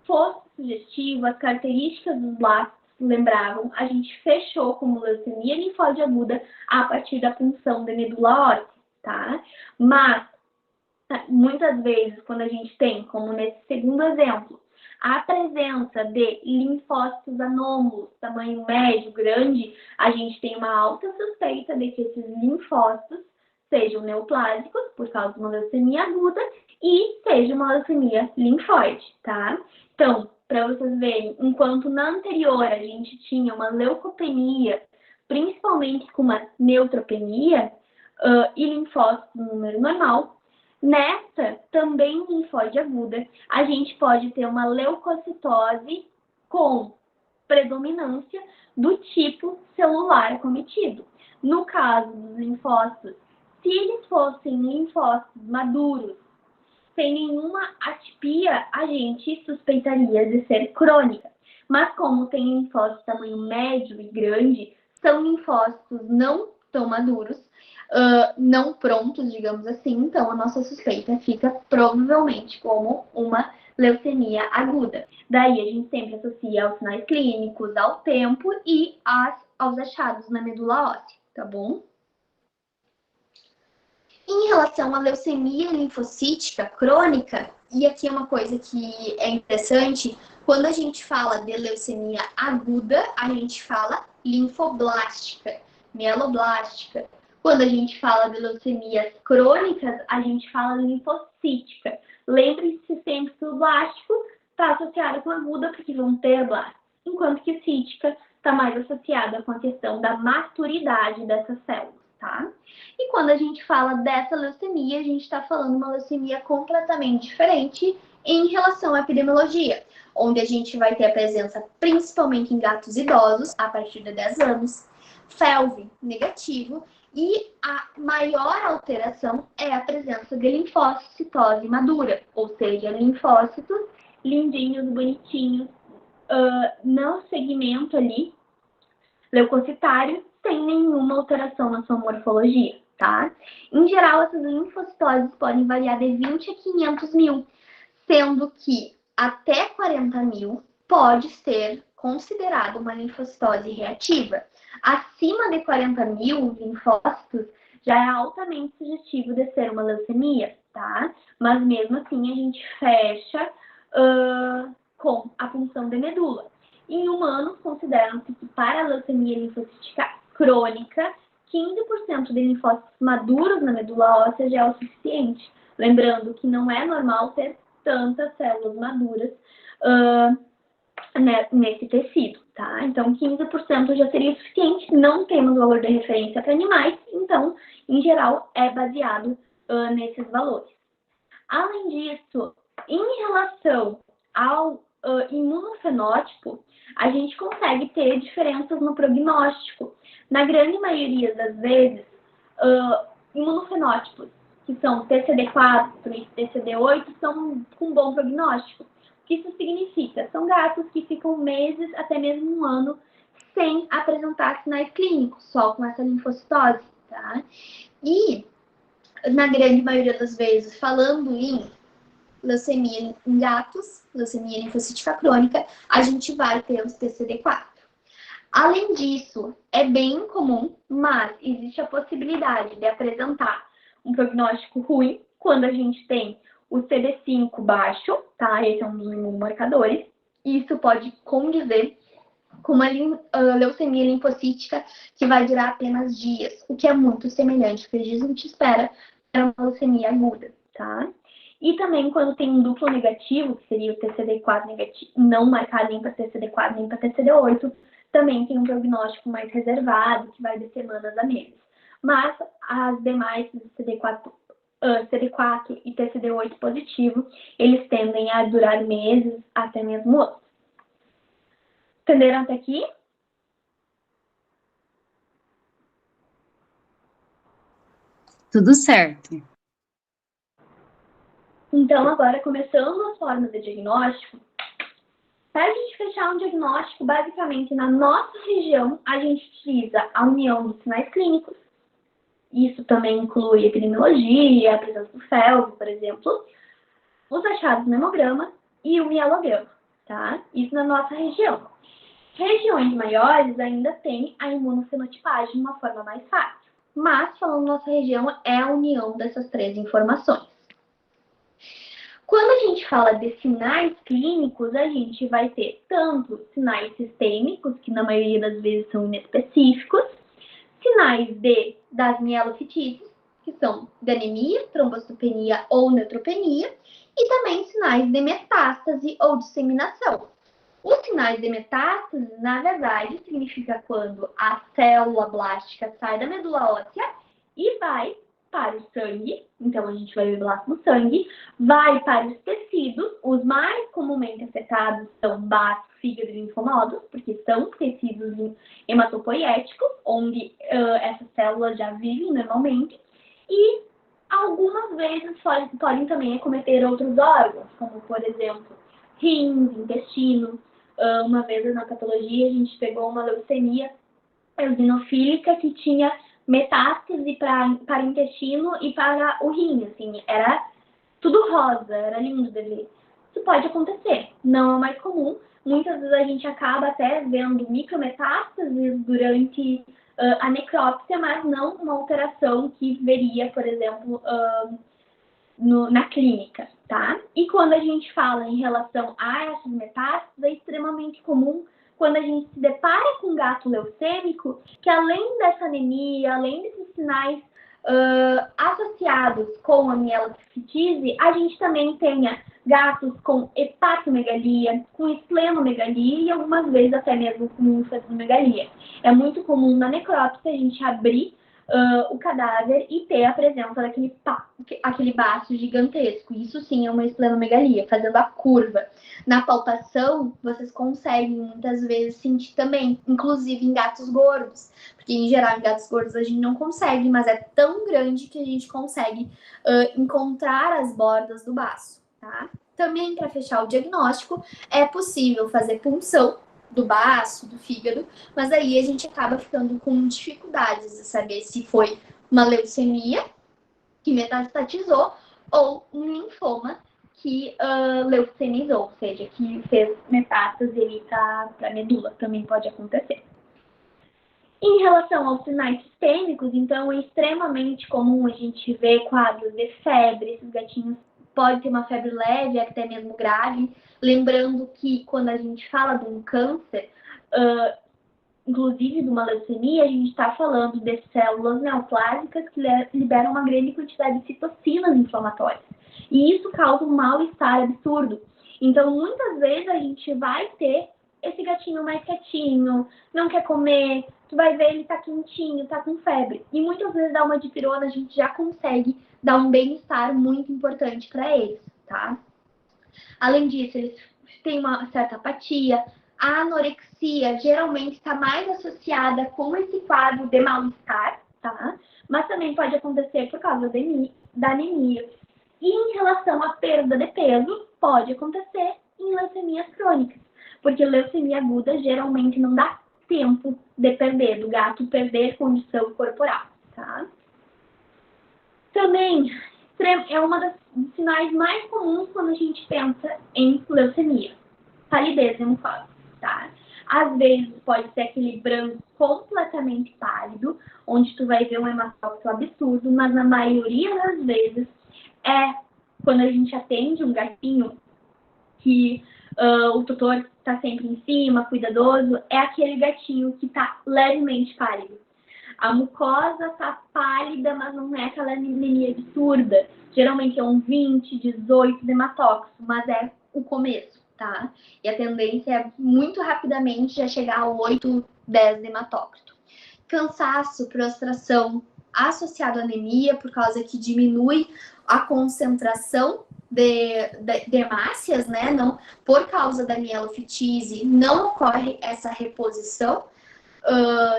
fosse sugestivo, as características dos blastos lembravam, a gente fechou como leucemia linfóide aguda a partir da punção da medula óssea, tá? Mas, muitas vezes, quando a gente tem, como nesse segundo exemplo, a presença de linfócitos anômalos, tamanho médio, grande, a gente tem uma alta suspeita de que esses linfócitos sejam neoplásicos, por causa de uma leucemia aguda, e seja uma leucemia linfóide, tá? Então, para vocês verem, enquanto na anterior a gente tinha uma leucopenia, principalmente com uma neutropenia, e linfócitos no número normal, nessa, também linfóide aguda, a gente pode ter uma leucocitose com predominância do tipo celular acometido. No caso dos linfócitos, se eles fossem linfócitos maduros, sem nenhuma atipia, a gente suspeitaria de ser crônica. Mas como tem linfócitos de tamanho médio e grande, são linfócitos não tão maduros, não prontos, digamos assim, então a nossa suspeita fica provavelmente como uma leucemia aguda. Daí a gente sempre associa aos sinais clínicos, ao tempo e aos achados na medula óssea, tá bom? Em relação à leucemia linfocítica crônica, e aqui é uma coisa que é interessante, quando a gente fala de leucemia aguda, a gente fala linfoblástica, mieloblástica. Quando a gente fala de leucemias crônicas, a gente fala linfocítica. Lembre-se sempre que o blástico está associado com aguda, porque vão ter blastos, enquanto que cítica está mais associada com a questão da maturidade dessas células, tá? E quando a gente fala dessa leucemia, a gente está falando de uma leucemia completamente diferente em relação à epidemiologia, onde a gente vai ter a presença principalmente em gatos idosos, a partir de 10 anos, FeLV negativo, e a maior alteração é a presença de linfocitose madura, ou seja, linfócitos lindinhos, bonitinhos, no segmento ali, leucocitário, sem nenhuma alteração na sua morfologia, tá? Em geral, essas linfocitoses podem variar de 20 a 500 mil, sendo que até 40 mil pode ser considerado uma linfocitose reativa. Acima de 40 mil linfócitos já é altamente sugestivo de ser uma leucemia, tá? Mas mesmo assim a gente fecha com a punção de medula. Em humanos, consideram-se que para a leucemia linfocítica crônica, 15% de linfócitos maduros na medula óssea já é o suficiente. Lembrando que não é normal ter tantas células maduras nesse tecido, tá? Então, 15% já seria suficiente. Não temos valor de referência para animais, então, em geral, é baseado nesses valores. Além disso, em relação ao imunofenótipo, a gente consegue ter diferenças no prognóstico. Na grande maioria das vezes, imunofenótipos, que são TCD4 e TCD8, são com bom prognóstico. O que isso significa? São gatos que ficam meses, até mesmo um ano, sem apresentar sinais clínicos, só com essa linfocitose, tá? E, na grande maioria das vezes, falando em leucemia em gatos, leucemia linfocítica crônica, a gente vai ter os TCD4. Além disso, é bem comum, mas existe a possibilidade de apresentar um prognóstico ruim quando a gente tem o CD5 baixo, tá? Esse é um dos imunomarcadores. Isso pode condizer com uma leucemia linfocítica que vai durar apenas dias, o que é muito semelhante ao que a gente espera para uma leucemia aguda, tá? E também quando tem um duplo negativo, que seria o TCD4 negativo, não marcado nem para TCD4 nem para TCD8, também tem um prognóstico mais reservado, que vai de semanas a meses. Mas as demais, CD4 e TCD8 positivo, eles tendem a durar meses, até mesmo anos. Entenderam até aqui? Tudo certo. Então, agora, começando as formas de diagnóstico, para a gente fechar um diagnóstico, basicamente, na nossa região, a gente utiliza a união dos sinais clínicos. Isso também inclui epidemiologia, a presença do felvo, por exemplo, os achados no hemograma e o mielograma, tá? Isso na nossa região. Regiões maiores ainda tem a imunofenotipagem de uma forma mais fácil. Mas, falando nossa região, é a união dessas três informações. Quando a gente fala de sinais clínicos, a gente vai ter tanto sinais sistêmicos, que na maioria das vezes são inespecíficos, sinais das mielofitícios, que são de anemia, trombocitopenia ou neutropenia, e também sinais de metástase ou disseminação. Os sinais de metástase, na verdade, significa quando a célula blástica sai da medula óssea e vai para o sangue, então a gente vai ver blasto no sangue, vai para os tecidos, os mais comumente afetados são baço, fígado e linfonodos, porque são tecidos hematopoiéticos, onde essas células já vivem normalmente, e algumas vezes podem também acometer outros órgãos, como por exemplo, rins, intestino. Uma vez na patologia a gente pegou uma leucemia eosinofílica que tinha metástase para o intestino e para o rim, assim, era tudo rosa, era lindo de ver. Isso pode acontecer, não é o mais comum. Muitas vezes a gente acaba até vendo micrometástases durante a necrópsia, mas não uma alteração que veria, por exemplo, na clínica, tá? E quando a gente fala em relação a essas metástases, é extremamente comum quando a gente se depara com um gato leucêmico, que além dessa anemia, além desses sinais associados com a mielofitise, a gente também tenha gatos com hepatomegalia, com esplenomegalia e algumas vezes até mesmo com linfomegalia. É muito comum na necrópsia a gente abrir o cadáver e ter a presença daquele baço gigantesco. Isso sim é uma esplenomegalia, fazendo a curva. Na palpação, vocês conseguem muitas vezes sentir também, inclusive em gatos gordos, porque em geral em gatos gordos a gente não consegue, mas é tão grande que a gente consegue encontrar as bordas do baço, tá? Também, para fechar o diagnóstico, é possível fazer punção do baço, do fígado, mas aí a gente acaba ficando com dificuldades de saber se foi uma leucemia que metastatizou ou um linfoma que leucemizou, ou seja, que fez metástase ali para a medula, também pode acontecer. Em relação aos sinais sistêmicos, então é extremamente comum a gente ver quadros de febre, esses gatinhos podem ter uma febre leve, até mesmo grave, lembrando que quando a gente fala de um câncer, inclusive de uma leucemia, a gente está falando de células neoplásicas que liberam uma grande quantidade de citocinas inflamatórias. E isso causa um mal-estar absurdo. Então, muitas vezes a gente vai ter esse gatinho mais quietinho, não quer comer, tu vai ver ele tá quentinho, tá com febre. E muitas vezes dar uma dipirona a gente já consegue dar um bem-estar muito importante para eles, tá? Além disso, eles têm uma certa apatia. A anorexia geralmente está mais associada com esse quadro de mal-estar, tá? Mas também pode acontecer por causa da anemia. E em relação à perda de peso, pode acontecer em leucemias crônicas, porque leucemia aguda geralmente não dá tempo de perder, do gato perder condição corporal, tá? Também é uma das sinais mais comuns quando a gente pensa em leucemia, palidez de mucosa, tá? Às vezes pode ser aquele branco completamente pálido, onde tu vai ver um hematócrito absurdo, mas na maioria das vezes quando a gente atende um gatinho que o tutor está sempre em cima, cuidadoso, é aquele gatinho que está levemente pálido. A mucosa está pálida, mas não é aquela anemia absurda. Geralmente é um 20, 18 de hematócrito, mas é o começo, tá? E a tendência é muito rapidamente já chegar a 8, 10 de hematócrito. Cansaço, prostração associado à anemia, por causa que diminui a concentração de hemácias, né? Não, por causa da mielofitise, não ocorre essa reposição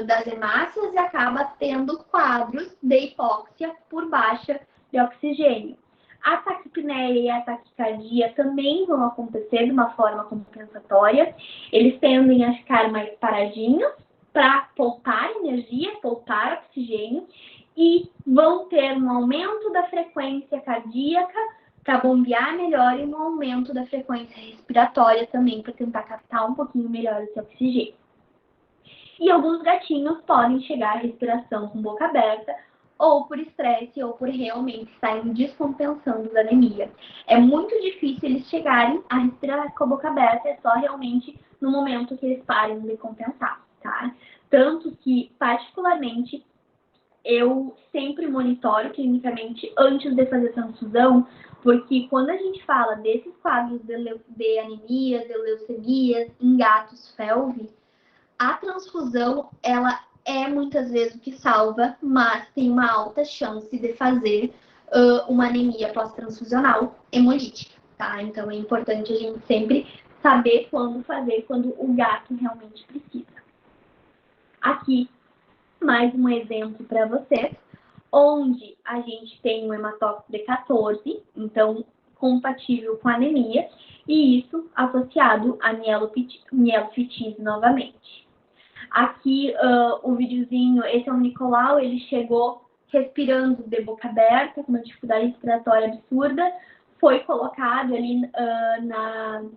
das hemácias e acaba tendo quadros de hipóxia por baixa de oxigênio. A taquipneia e a taquicardia também vão acontecer de uma forma compensatória. Eles tendem a ficar mais paradinhos para poupar energia, poupar oxigênio, e vão ter um aumento da frequência cardíaca para bombear melhor e um aumento da frequência respiratória também para tentar captar um pouquinho melhor esse oxigênio. E alguns gatinhos podem chegar à respiração com boca aberta, ou por estresse, ou por realmente estarem descompensando da anemia. É muito difícil eles chegarem a respirar com a boca aberta, é só realmente no momento que eles parem de compensar, tá? Tanto que, particularmente, eu sempre monitoro clinicamente antes de fazer transfusão, porque quando a gente fala desses quadros de anemias, de leucemias em gatos FeLV, a transfusão, ela é muitas vezes o que salva, mas tem uma alta chance de fazer uma anemia pós-transfusional hemolítica, tá? Então, é importante a gente sempre saber quando fazer, quando o gato realmente precisa. Aqui, mais um exemplo para vocês, onde a gente tem um hematócrito de 14, então compatível com anemia, e isso associado a mielofitise novamente. Aqui o videozinho, esse é o Nicolau, ele chegou respirando de boca aberta, com uma dificuldade respiratória absurda, foi colocado ali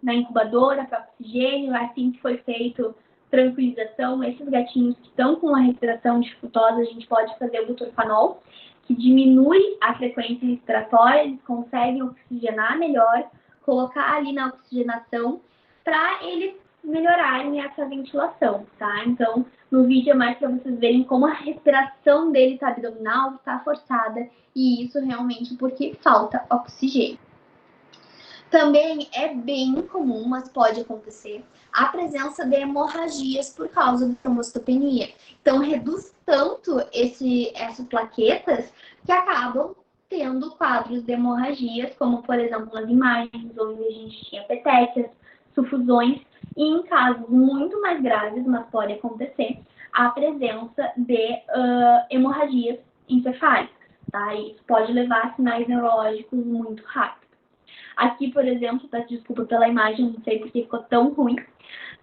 na incubadora para oxigênio, assim que foi feito tranquilização. Esses gatinhos que estão com a respiração dificultosa, a gente pode fazer o butorfanol, que diminui a frequência respiratória, eles conseguem oxigenar melhor, colocar ali na oxigenação para eles melhorarem essa ventilação, tá? Então, no vídeo é mais para vocês verem como a respiração dele está abdominal, está forçada, e isso realmente porque falta oxigênio. Também é bem comum, mas pode acontecer, a presença de hemorragias por causa da trombocitopenia. Então, reduz tanto essas plaquetas que acabam tendo quadros de hemorragias, como, por exemplo, nas imagens onde a gente tinha petequias, sufusões, e em casos muito mais graves, mas pode acontecer, a presença de hemorragias encefálicas, tá? E isso pode levar a sinais neurológicos muito rápidos. Aqui, por exemplo, peço desculpa pela imagem, não sei porque ficou tão ruim,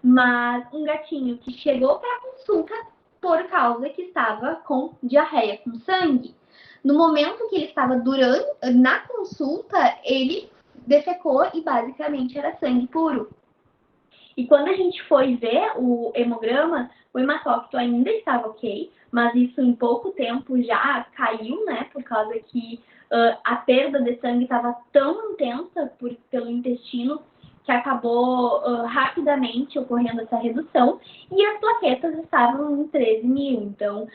mas um gatinho que chegou para a consulta por causa que estava com diarreia, com sangue. No momento que ele estava na consulta, ele defecou e basicamente era sangue puro. E quando a gente foi ver o hemograma, o hematócrito ainda estava ok, mas isso em pouco tempo já caiu, né, por causa que a perda de sangue estava tão intensa pelo intestino que acabou rapidamente ocorrendo essa redução, e as plaquetas estavam em 13.000, então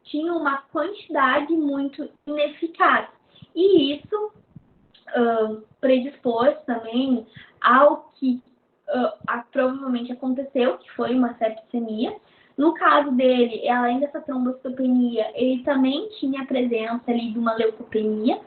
tinha uma quantidade muito ineficaz. E isso predispôs também ao que provavelmente aconteceu, que foi uma septicemia. No caso dele, além dessa trombocitopenia, ele também tinha a presença ali de uma leucopenia.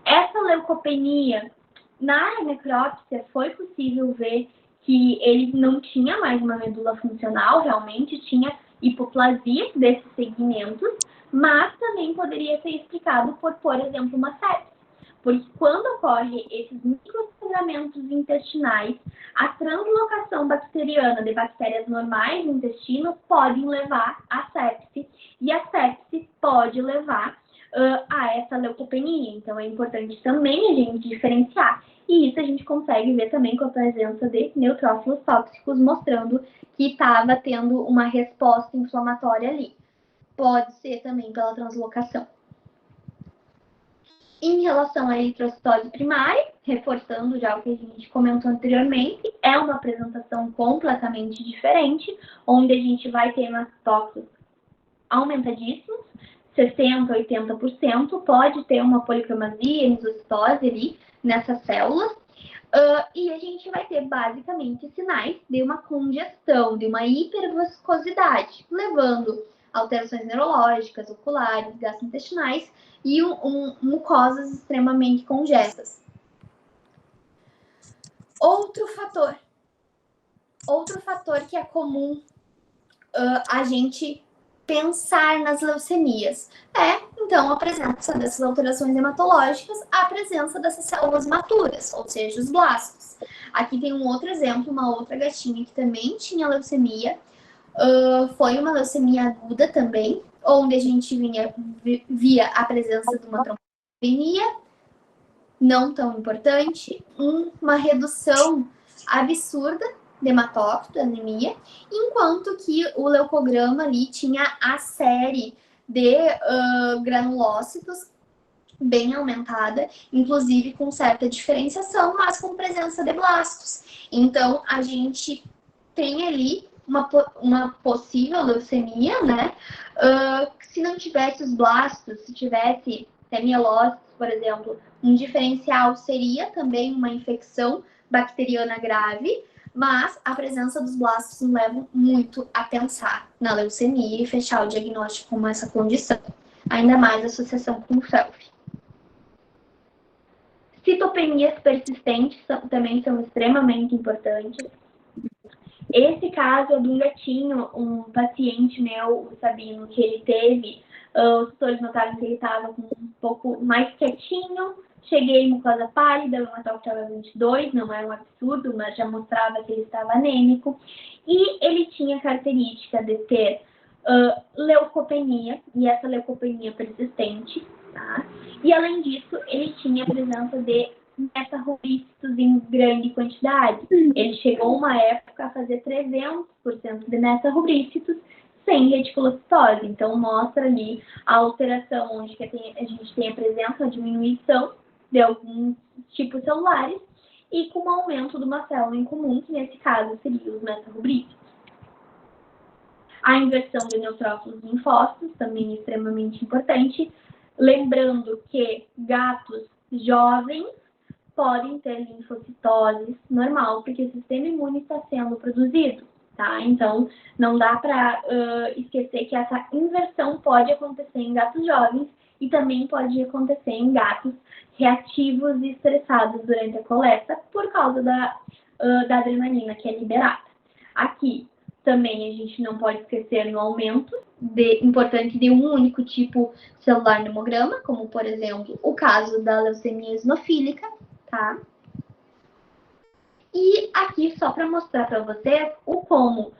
Essa leucopenia, na necrópsia, foi possível ver que ele não tinha mais uma medula funcional, realmente tinha hipoplasia desses segmentos, mas também poderia ser explicado por exemplo, uma sepse. Porque quando ocorre esses microsangramentos intestinais, a translocação bacteriana de bactérias normais no intestino podem levar à sepse, e a sepse pode levar a essa leucopenia. Então, é importante também a gente diferenciar. E isso a gente consegue ver também com a presença de neutrófilos tóxicos, mostrando que estava tendo uma resposta inflamatória ali. Pode ser também pela translocação. Em relação à eritrocitose primária, reforçando já o que a gente comentou anteriormente, é uma apresentação completamente diferente, onde a gente vai ter mastócitos aumentadíssimos, 60%, 80%, pode ter uma policromasia, mesocitose ali nessas células, e a gente vai ter basicamente sinais de uma congestão, de uma hiperviscosidade, levando alterações neurológicas, oculares, gastrointestinais e mucosas extremamente congestas. Outro fator que é comum a gente pensar nas leucemias então, a presença dessas alterações hematológicas, a presença dessas células maturas, ou seja, os blastos. Aqui tem um outro exemplo, uma outra gatinha que também tinha leucemia, foi uma leucemia aguda também, onde a gente via a presença de uma trombocitopenia, não tão importante, uma redução absurda de hematócrito, anemia, enquanto que o leucograma ali tinha a série de granulócitos bem aumentada, inclusive com certa diferenciação, mas com presença de blastos. Então, a gente tem ali uma possível leucemia, né? Se não tivesse os blastos, se tivesse mielócitos, por exemplo, um diferencial seria também uma infecção bacteriana grave, mas a presença dos blastos nos leva muito a pensar na leucemia e fechar o diagnóstico com essa condição, ainda mais a associação com o self. Citopenias persistentes também são extremamente importantes. Esse caso é de um gatinho, um paciente meu, o Sabino, que ele teve, os tutores notaram que ele estava um pouco mais quietinho, cheguei mucosa pálida, o hematócrito estava 22, não é um absurdo, mas já mostrava que ele estava anêmico, e ele tinha característica de ter leucopenia, e essa leucopenia persistente, tá? E além disso, ele tinha a presença de metarrubícitos em grande quantidade. Ele chegou uma época a fazer 300% de metarrubícitos sem reticulocitose. Então, mostra ali a alteração onde a gente tem a presença, a diminuição de alguns tipos celulares e com o aumento de uma célula em comum, que nesse caso seria os metarrubícitos. A inversão de neutrófilos linfócitos também é extremamente importante. Lembrando que gatos jovens podem ter linfocitose normal, porque o sistema imune está sendo produzido, tá? Então, não dá para esquecer que essa inversão pode acontecer em gatos jovens e também pode acontecer em gatos reativos e estressados durante a coleta por causa da adrenalina que é liberada. Aqui, também a gente não pode esquecer no aumento importante de um único tipo celular no hemograma, como, por exemplo, o caso da leucemia eosinofílica, tá? E aqui, só para mostrar para vocês como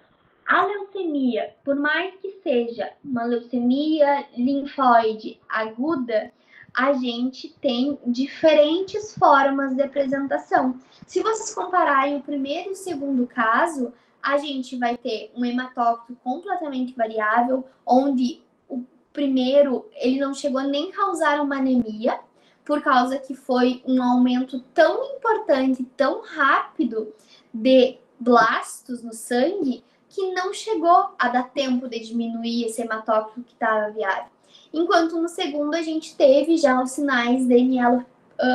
a leucemia, por mais que seja uma leucemia linfóide aguda, a gente tem diferentes formas de apresentação. Se vocês compararem o primeiro e o segundo caso, a gente vai ter um hematócrito completamente variável, onde o primeiro, ele não chegou nem a causar uma anemia, por causa que foi um aumento tão importante, tão rápido de blastos no sangue, que não chegou a dar tempo de diminuir esse hematócrito que estava viável. Enquanto no segundo a gente teve já os sinais de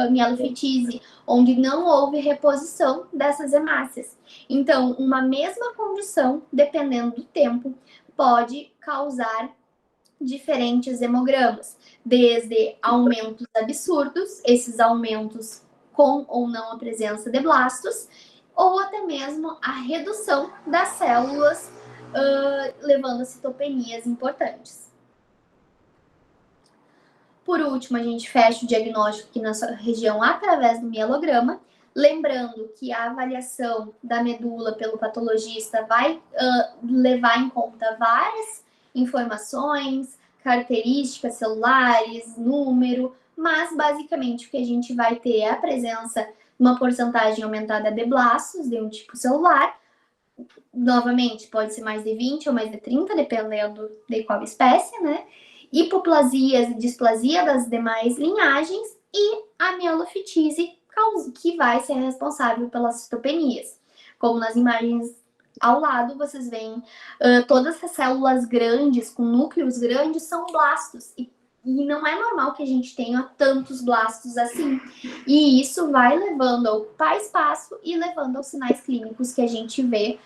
mielofetise, onde não houve reposição dessas hemácias. Então, uma mesma condição, dependendo do tempo, pode causar diferentes hemogramas, desde aumentos absurdos, esses aumentos com ou não a presença de blastos, ou até mesmo a redução das células, levando a citopenias importantes. Por último, a gente fecha o diagnóstico aqui na sua região através do mielograma, lembrando que a avaliação da medula pelo patologista vai levar em conta várias informações, características celulares, número, mas basicamente o que a gente vai ter é a presença de uma porcentagem aumentada de blastos de um tipo celular. Novamente, pode ser mais de 20 ou mais de 30, dependendo de qual espécie, né? Hipoplasias e displasia das demais linhagens e a mielofitise, que vai ser responsável pelas citopenias. Como nas imagens ao lado, vocês veem todas essas células grandes, com núcleos grandes, são blastos. E não é normal que a gente tenha tantos blastos assim. E isso vai levando a ocupar espaço e levando aos sinais clínicos que a gente vê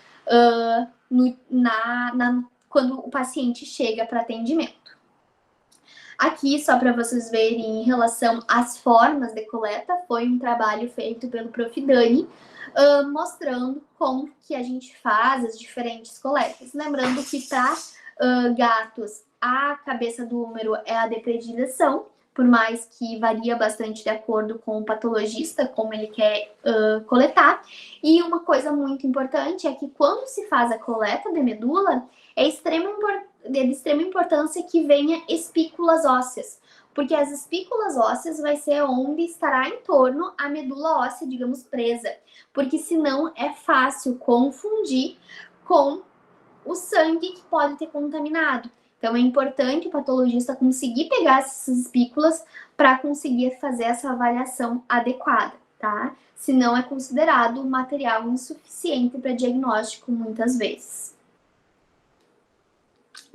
quando o paciente chega para atendimento. Aqui, só para vocês verem em relação às formas de coleta, foi um trabalho feito pelo Prof. Dani, mostrando como que a gente faz as diferentes coletas. Lembrando que para gatos, a cabeça do húmero é a de predileção, por mais que varia bastante de acordo com o patologista, como ele quer coletar. E uma coisa muito importante é que quando se faz a coleta de medula, é de extrema importância que venha espículas ósseas, porque as espículas ósseas vai ser onde estará em torno a medula óssea, digamos, presa, porque senão é fácil confundir com o sangue que pode ter contaminado. Então é importante o patologista conseguir pegar essas espículas para conseguir fazer essa avaliação adequada, tá? Senão é considerado material insuficiente para diagnóstico muitas vezes.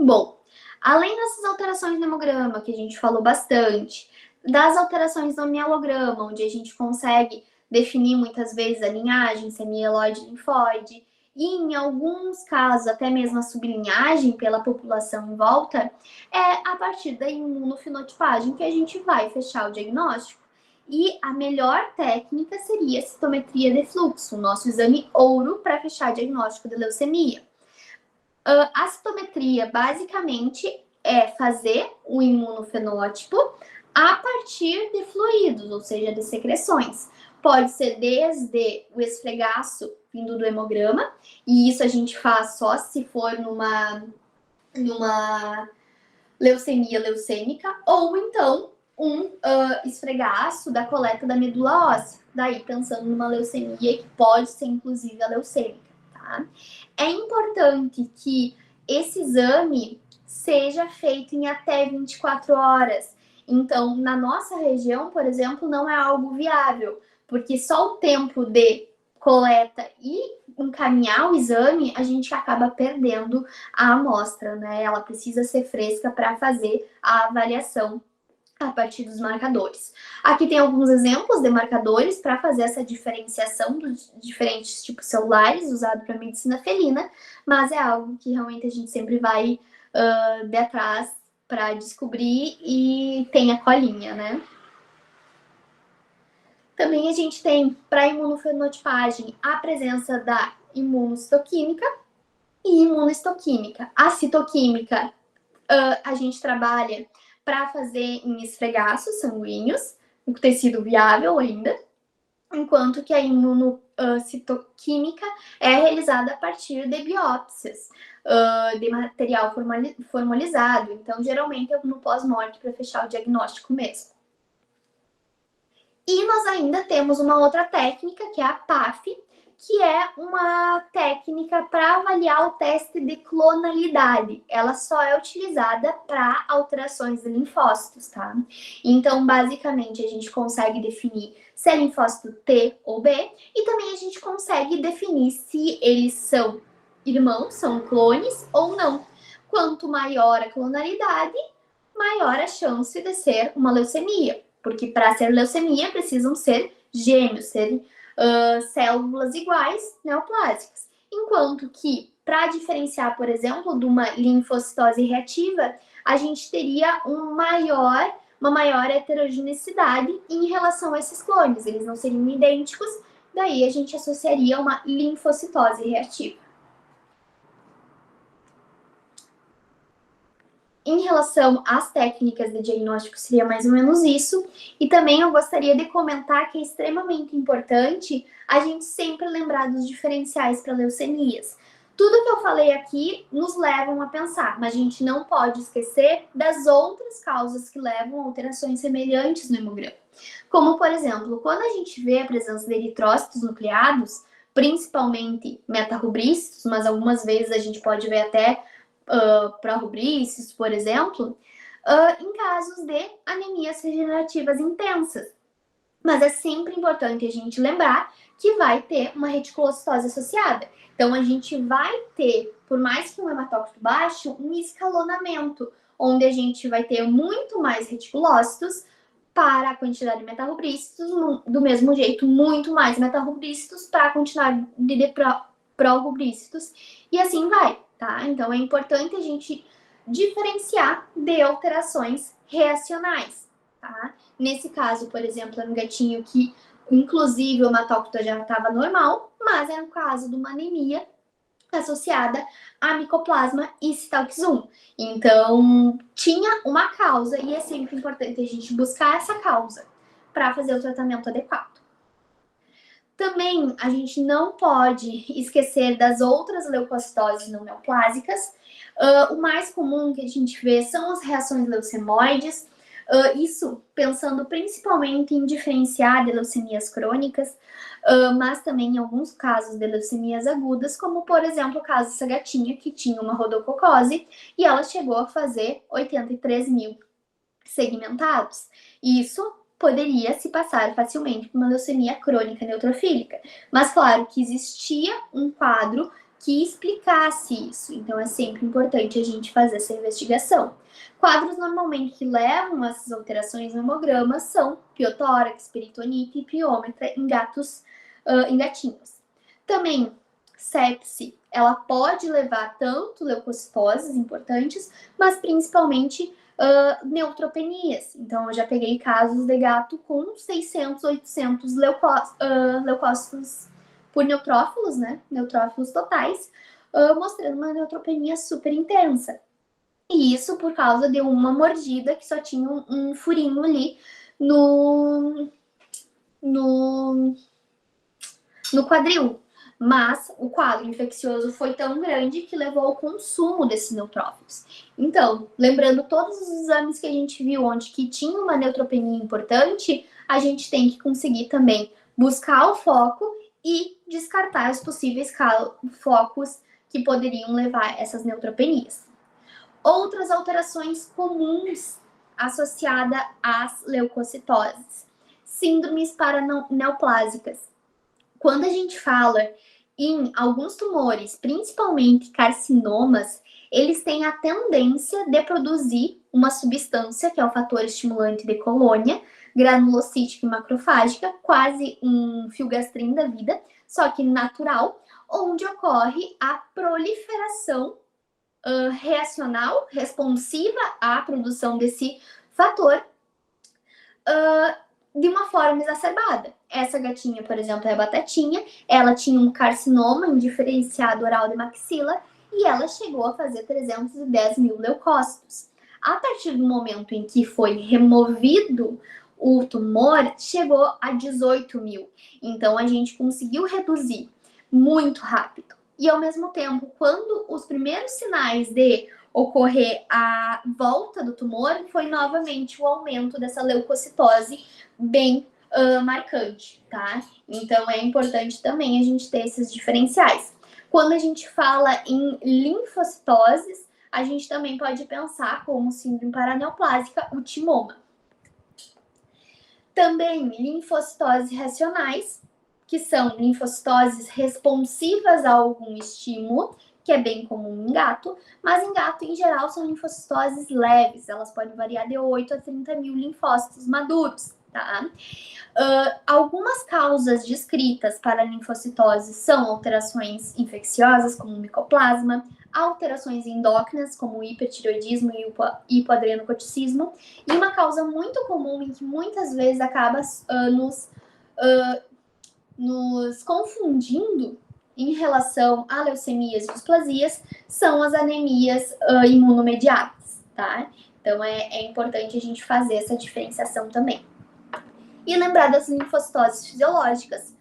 Bom, além dessas alterações no hemograma, que a gente falou bastante, das alterações no mielograma, onde a gente consegue definir muitas vezes a linhagem, se é mieloide, linfóide, e em alguns casos até mesmo a sublinhagem pela população em volta, é a partir da imunofenotipagem que a gente vai fechar o diagnóstico. E a melhor técnica seria a citometria de fluxo, o nosso exame ouro para fechar o diagnóstico de leucemia. A citometria, basicamente, é fazer o imunofenótipo a partir de fluidos, ou seja, de secreções. Pode ser desde o esfregaço vindo do hemograma, e isso a gente faz só se for numa leucemia leucêmica, ou então um esfregaço da coleta da medula óssea, daí pensando numa leucemia que pode ser inclusive a leucêmica, tá? É importante que esse exame seja feito em até 24 horas. Então, na nossa região, por exemplo, não é algo viável, porque só o tempo de coleta e encaminhar o exame, a gente acaba perdendo a amostra, né? Ela precisa ser fresca para fazer a avaliação a partir dos marcadores. Aqui tem alguns exemplos de marcadores para fazer essa diferenciação dos diferentes tipos celulares usados para medicina felina, mas é algo que realmente a gente sempre vai de atrás para descobrir e tem a colinha, né? Também a gente tem, para a imunofenotipagem, a presença da imunocitoquímica e imunohistoquímica. A citoquímica, a gente trabalha para fazer em esfregaços sanguíneos, o tecido viável ainda, enquanto que a imunocitoquímica é realizada a partir de biópsias de material formalizado. Então, geralmente é no pós-morte para fechar o diagnóstico mesmo. E nós ainda temos uma outra técnica, que é a PAF, que é uma técnica para avaliar o teste de clonalidade. Ela só é utilizada para alterações de linfócitos, tá? Então, basicamente, a gente consegue definir se é linfócito T ou B, e também a gente consegue definir se eles são irmãos, são clones ou não. Quanto maior a clonalidade, maior a chance de ser uma leucemia. Porque para ser leucemia precisam ser gêmeos, ser células iguais neoplásicas. Enquanto que, para diferenciar, por exemplo, de uma linfocitose reativa, a gente teria uma maior heterogeneidade em relação a esses clones. Eles não seriam idênticos, daí a gente associaria uma linfocitose reativa. Em relação às técnicas de diagnóstico, seria mais ou menos isso. E também eu gostaria de comentar que é extremamente importante a gente sempre lembrar dos diferenciais para leucemias. Tudo que eu falei aqui nos levam a pensar, mas a gente não pode esquecer das outras causas que levam a alterações semelhantes no hemograma. Como, por exemplo, quando a gente vê a presença de eritrócitos nucleados, principalmente metarubrícitos, mas algumas vezes a gente pode ver até pró-rubrícitos, por exemplo, em casos de anemias regenerativas intensas. Mas é sempre importante a gente lembrar que vai ter uma reticulocitose associada. Então, a gente vai ter, por mais que um hematócrito baixo, um escalonamento, onde a gente vai ter muito mais reticulócitos para a quantidade de metarubrícitos, do mesmo jeito, muito mais metarubrícitos para a quantidade de pró-rubrícitos, e assim vai, tá? Então, é importante a gente diferenciar de alterações reacionais, tá? Nesse caso, por exemplo, é um gatinho que, inclusive, o hematócrito já estava normal, mas era um caso de uma anemia associada a micoplasma e citalquizum. Então, tinha uma causa e é sempre importante a gente buscar essa causa para fazer o tratamento adequado. Também, a gente não pode esquecer das outras leucocitoses não neoplásicas. O mais comum que a gente vê são as reações leucemoides, isso pensando principalmente em diferenciar de leucemias crônicas, mas também em alguns casos de leucemias agudas, como por exemplo o caso dessa gatinha que tinha uma rodococose e ela chegou a fazer 83 mil segmentados. Isso poderia se passar facilmente por uma leucemia crônica neutrofílica, mas claro que existia um quadro que explicasse isso, então é sempre importante a gente fazer essa investigação. Quadros normalmente que levam a essas alterações no hemograma são piotórax, peritonite e piômetra em gatinhos. Também, sepse, ela pode levar tanto leucocitoses importantes, mas principalmente neutropenias. Então, eu já peguei casos de gato com 600, 800 leucócitos por neutrófilos, né? Neutrófilos totais, mostrando uma neutropenia super intensa. E isso por causa de uma mordida que só tinha um furinho ali no quadril. Mas o quadro infeccioso foi tão grande que levou ao consumo desses neutrófilos. Então, lembrando todos os exames que a gente viu onde que tinha uma neutropenia importante, a gente tem que conseguir também buscar o foco e descartar os possíveis focos que poderiam levar a essas neutropenias. Outras alterações comuns associadas às leucocitoses. Síndromes paraneoplásicas. Quando a gente fala em alguns tumores, principalmente carcinomas, eles têm a tendência de produzir uma substância, que é o fator estimulante de colônia, granulocítica e macrofágica, quase um filgastrin da vida, só que natural, onde ocorre a proliferação reacional, responsiva à produção desse fator, de uma forma exacerbada. Essa gatinha, por exemplo, é a Batatinha, ela tinha um carcinoma indiferenciado oral de maxila e ela chegou a fazer 310 mil leucócitos. A partir do momento em que foi removido o tumor, chegou a 18 mil. Então, a gente conseguiu reduzir muito rápido. E, ao mesmo tempo, quando os primeiros sinais de ocorrer a volta do tumor, foi novamente o aumento dessa leucocitose bem marcante, tá? Então, é importante também a gente ter esses diferenciais. Quando a gente fala em linfocitoses, a gente também pode pensar como síndrome paraneoplásica, o timoma. Também linfocitoses racionais, que são linfocitoses responsivas a algum estímulo, que é bem comum em gato, mas em gato, em geral, são linfocitoses leves, elas podem variar de 8 a 30 mil linfócitos maduros, tá? Algumas causas descritas para a linfocitose são alterações infecciosas, como micoplasma, alterações endócrinas, como hipertireoidismo e hipoadrenocorticismo, e uma causa muito comum e que muitas vezes acaba nos confundindo em relação a leucemias e displasias são as anemias imunomediadas, tá? Então, é importante a gente fazer essa diferenciação também. E lembrar das linfocitoses fisiológicas,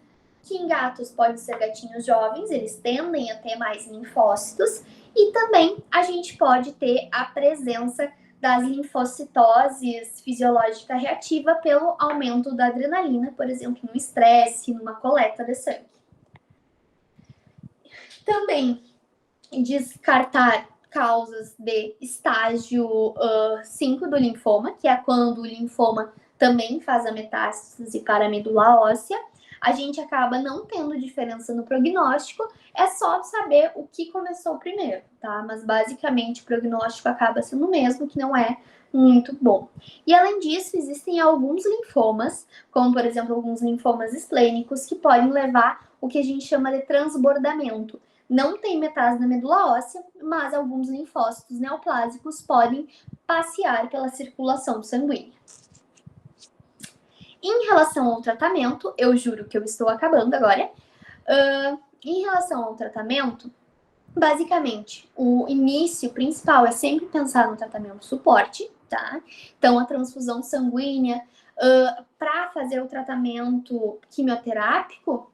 que em gatos pode ser gatinhos jovens, eles tendem a ter mais linfócitos, e também a gente pode ter a presença das linfocitoses fisiológica reativa pelo aumento da adrenalina, por exemplo, no estresse, numa coleta de sangue. Também descartar causas de estágio 5 do linfoma, que é quando o linfoma também faz a metástase para a medula óssea. A gente acaba não tendo diferença no prognóstico, é só saber o que começou primeiro, tá? Mas basicamente o prognóstico acaba sendo o mesmo, que não é muito bom. E além disso, existem alguns linfomas, como por exemplo alguns linfomas esplênicos, que podem levar o que a gente chama de transbordamento. Não tem metástase na medula óssea, mas alguns linfócitos neoplásicos podem passear pela circulação sanguínea. Em relação ao tratamento, eu juro que eu estou acabando agora. Em relação ao tratamento, basicamente, o início principal é sempre pensar no tratamento suporte, tá? Então, a transfusão sanguínea, para fazer o tratamento quimioterápico,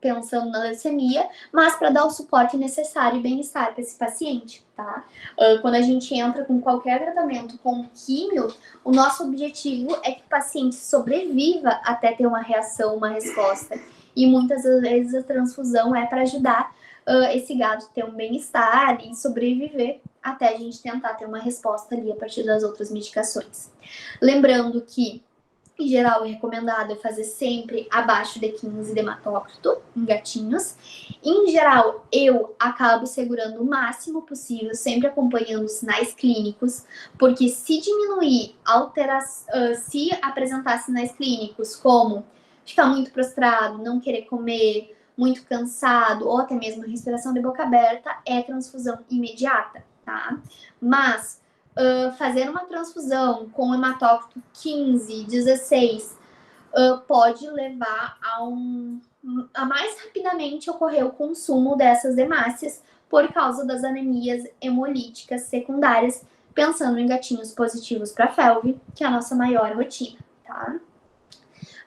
pensando na leucemia, mas para dar o suporte necessário e bem-estar para esse paciente, tá? Quando a gente entra com qualquer tratamento com químio, o nosso objetivo é que o paciente sobreviva até ter uma reação, uma resposta. E muitas vezes a transfusão é para ajudar esse gato a ter um bem-estar e sobreviver até a gente tentar ter uma resposta ali a partir das outras medicações. Lembrando que em geral, é recomendado fazer sempre abaixo de 15 de hematócrito em gatinhos. Em geral, eu acabo segurando o máximo possível, sempre acompanhando os sinais clínicos, porque se diminuir, se apresentar sinais clínicos como ficar muito prostrado, não querer comer, muito cansado, ou até mesmo respiração de boca aberta, é transfusão imediata, tá? Mas fazer uma transfusão com hematócrito 15, 16, pode levar a mais rapidamente ocorrer o consumo dessas hemácias por causa das anemias hemolíticas secundárias, pensando em gatinhos positivos para FeLV, que é a nossa maior rotina, tá?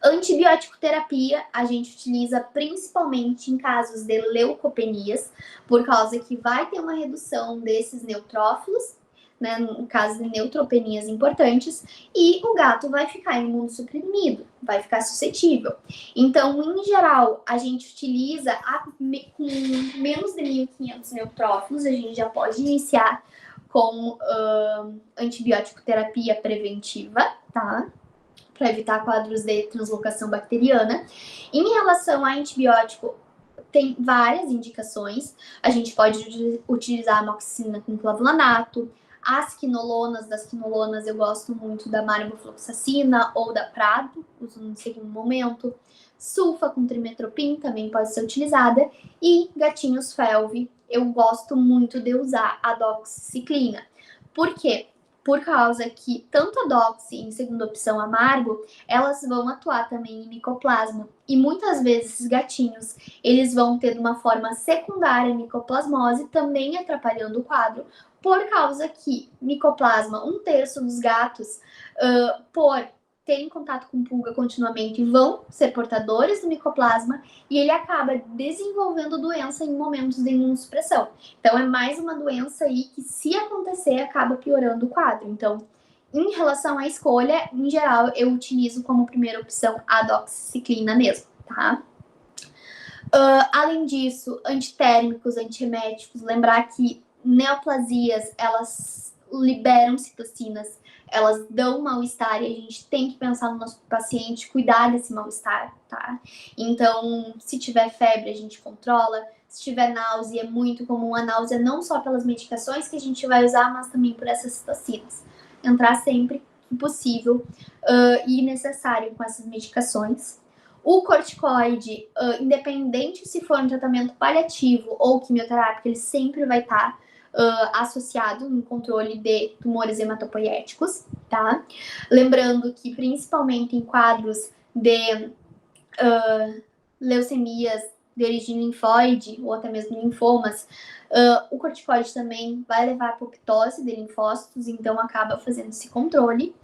Antibiótico terapia a gente utiliza principalmente em casos de leucopenias, por causa que vai ter uma redução desses neutrófilos, né, no caso de neutropenias importantes, e o gato vai ficar imunossuprimido, vai ficar suscetível. Então, em geral, a gente utiliza com menos de 1.500 neutrófilos, a gente já pode iniciar com antibiótico terapia preventiva, tá? Para evitar quadros de translocação bacteriana. Em relação a antibiótico, tem várias indicações. A gente pode utilizar amoxicilina com clavulanato, as quinolonas, das quinolonas eu gosto muito da marmofloxacina ou da Prado, uso no segundo momento. Sulfa com trimetoprim também pode ser utilizada. E gatinhos FeLV, eu gosto muito de usar a doxiciclina. Por quê? Por causa que tanto a doxi, em segunda opção amargo, elas vão atuar também em micoplasma. E muitas vezes esses gatinhos, eles vão ter de uma forma secundária micoplasmose, também atrapalhando o quadro, por causa que micoplasma, 1/3 dos gatos, por terem contato com pulga continuamente, vão ser portadores do micoplasma e ele acaba desenvolvendo doença em momentos de imunossupressão. Então, é mais uma doença aí que, se acontecer, acaba piorando o quadro. Então, em relação à escolha, em geral, eu utilizo como primeira opção a doxiciclina mesmo, tá? Além disso, antitérmicos, antieméticos, lembrar que neoplasias, elas liberam citocinas, elas dão mal-estar e a gente tem que pensar no nosso paciente, cuidar desse mal-estar, tá? Então, se tiver febre, a gente controla. Se tiver náusea, é muito comum a náusea, não só pelas medicações que a gente vai usar, mas também por essas citocinas. Entrar sempre que possível e necessário com essas medicações. O corticoide, independente se for um tratamento paliativo ou quimioterápico, ele sempre vai estar associado no controle de tumores hematopoéticos, tá? Lembrando que, principalmente em quadros de leucemias de origem linfóide ou até mesmo linfomas, o corticoide também vai levar a apoptose de linfócitos, então acaba fazendo esse controle.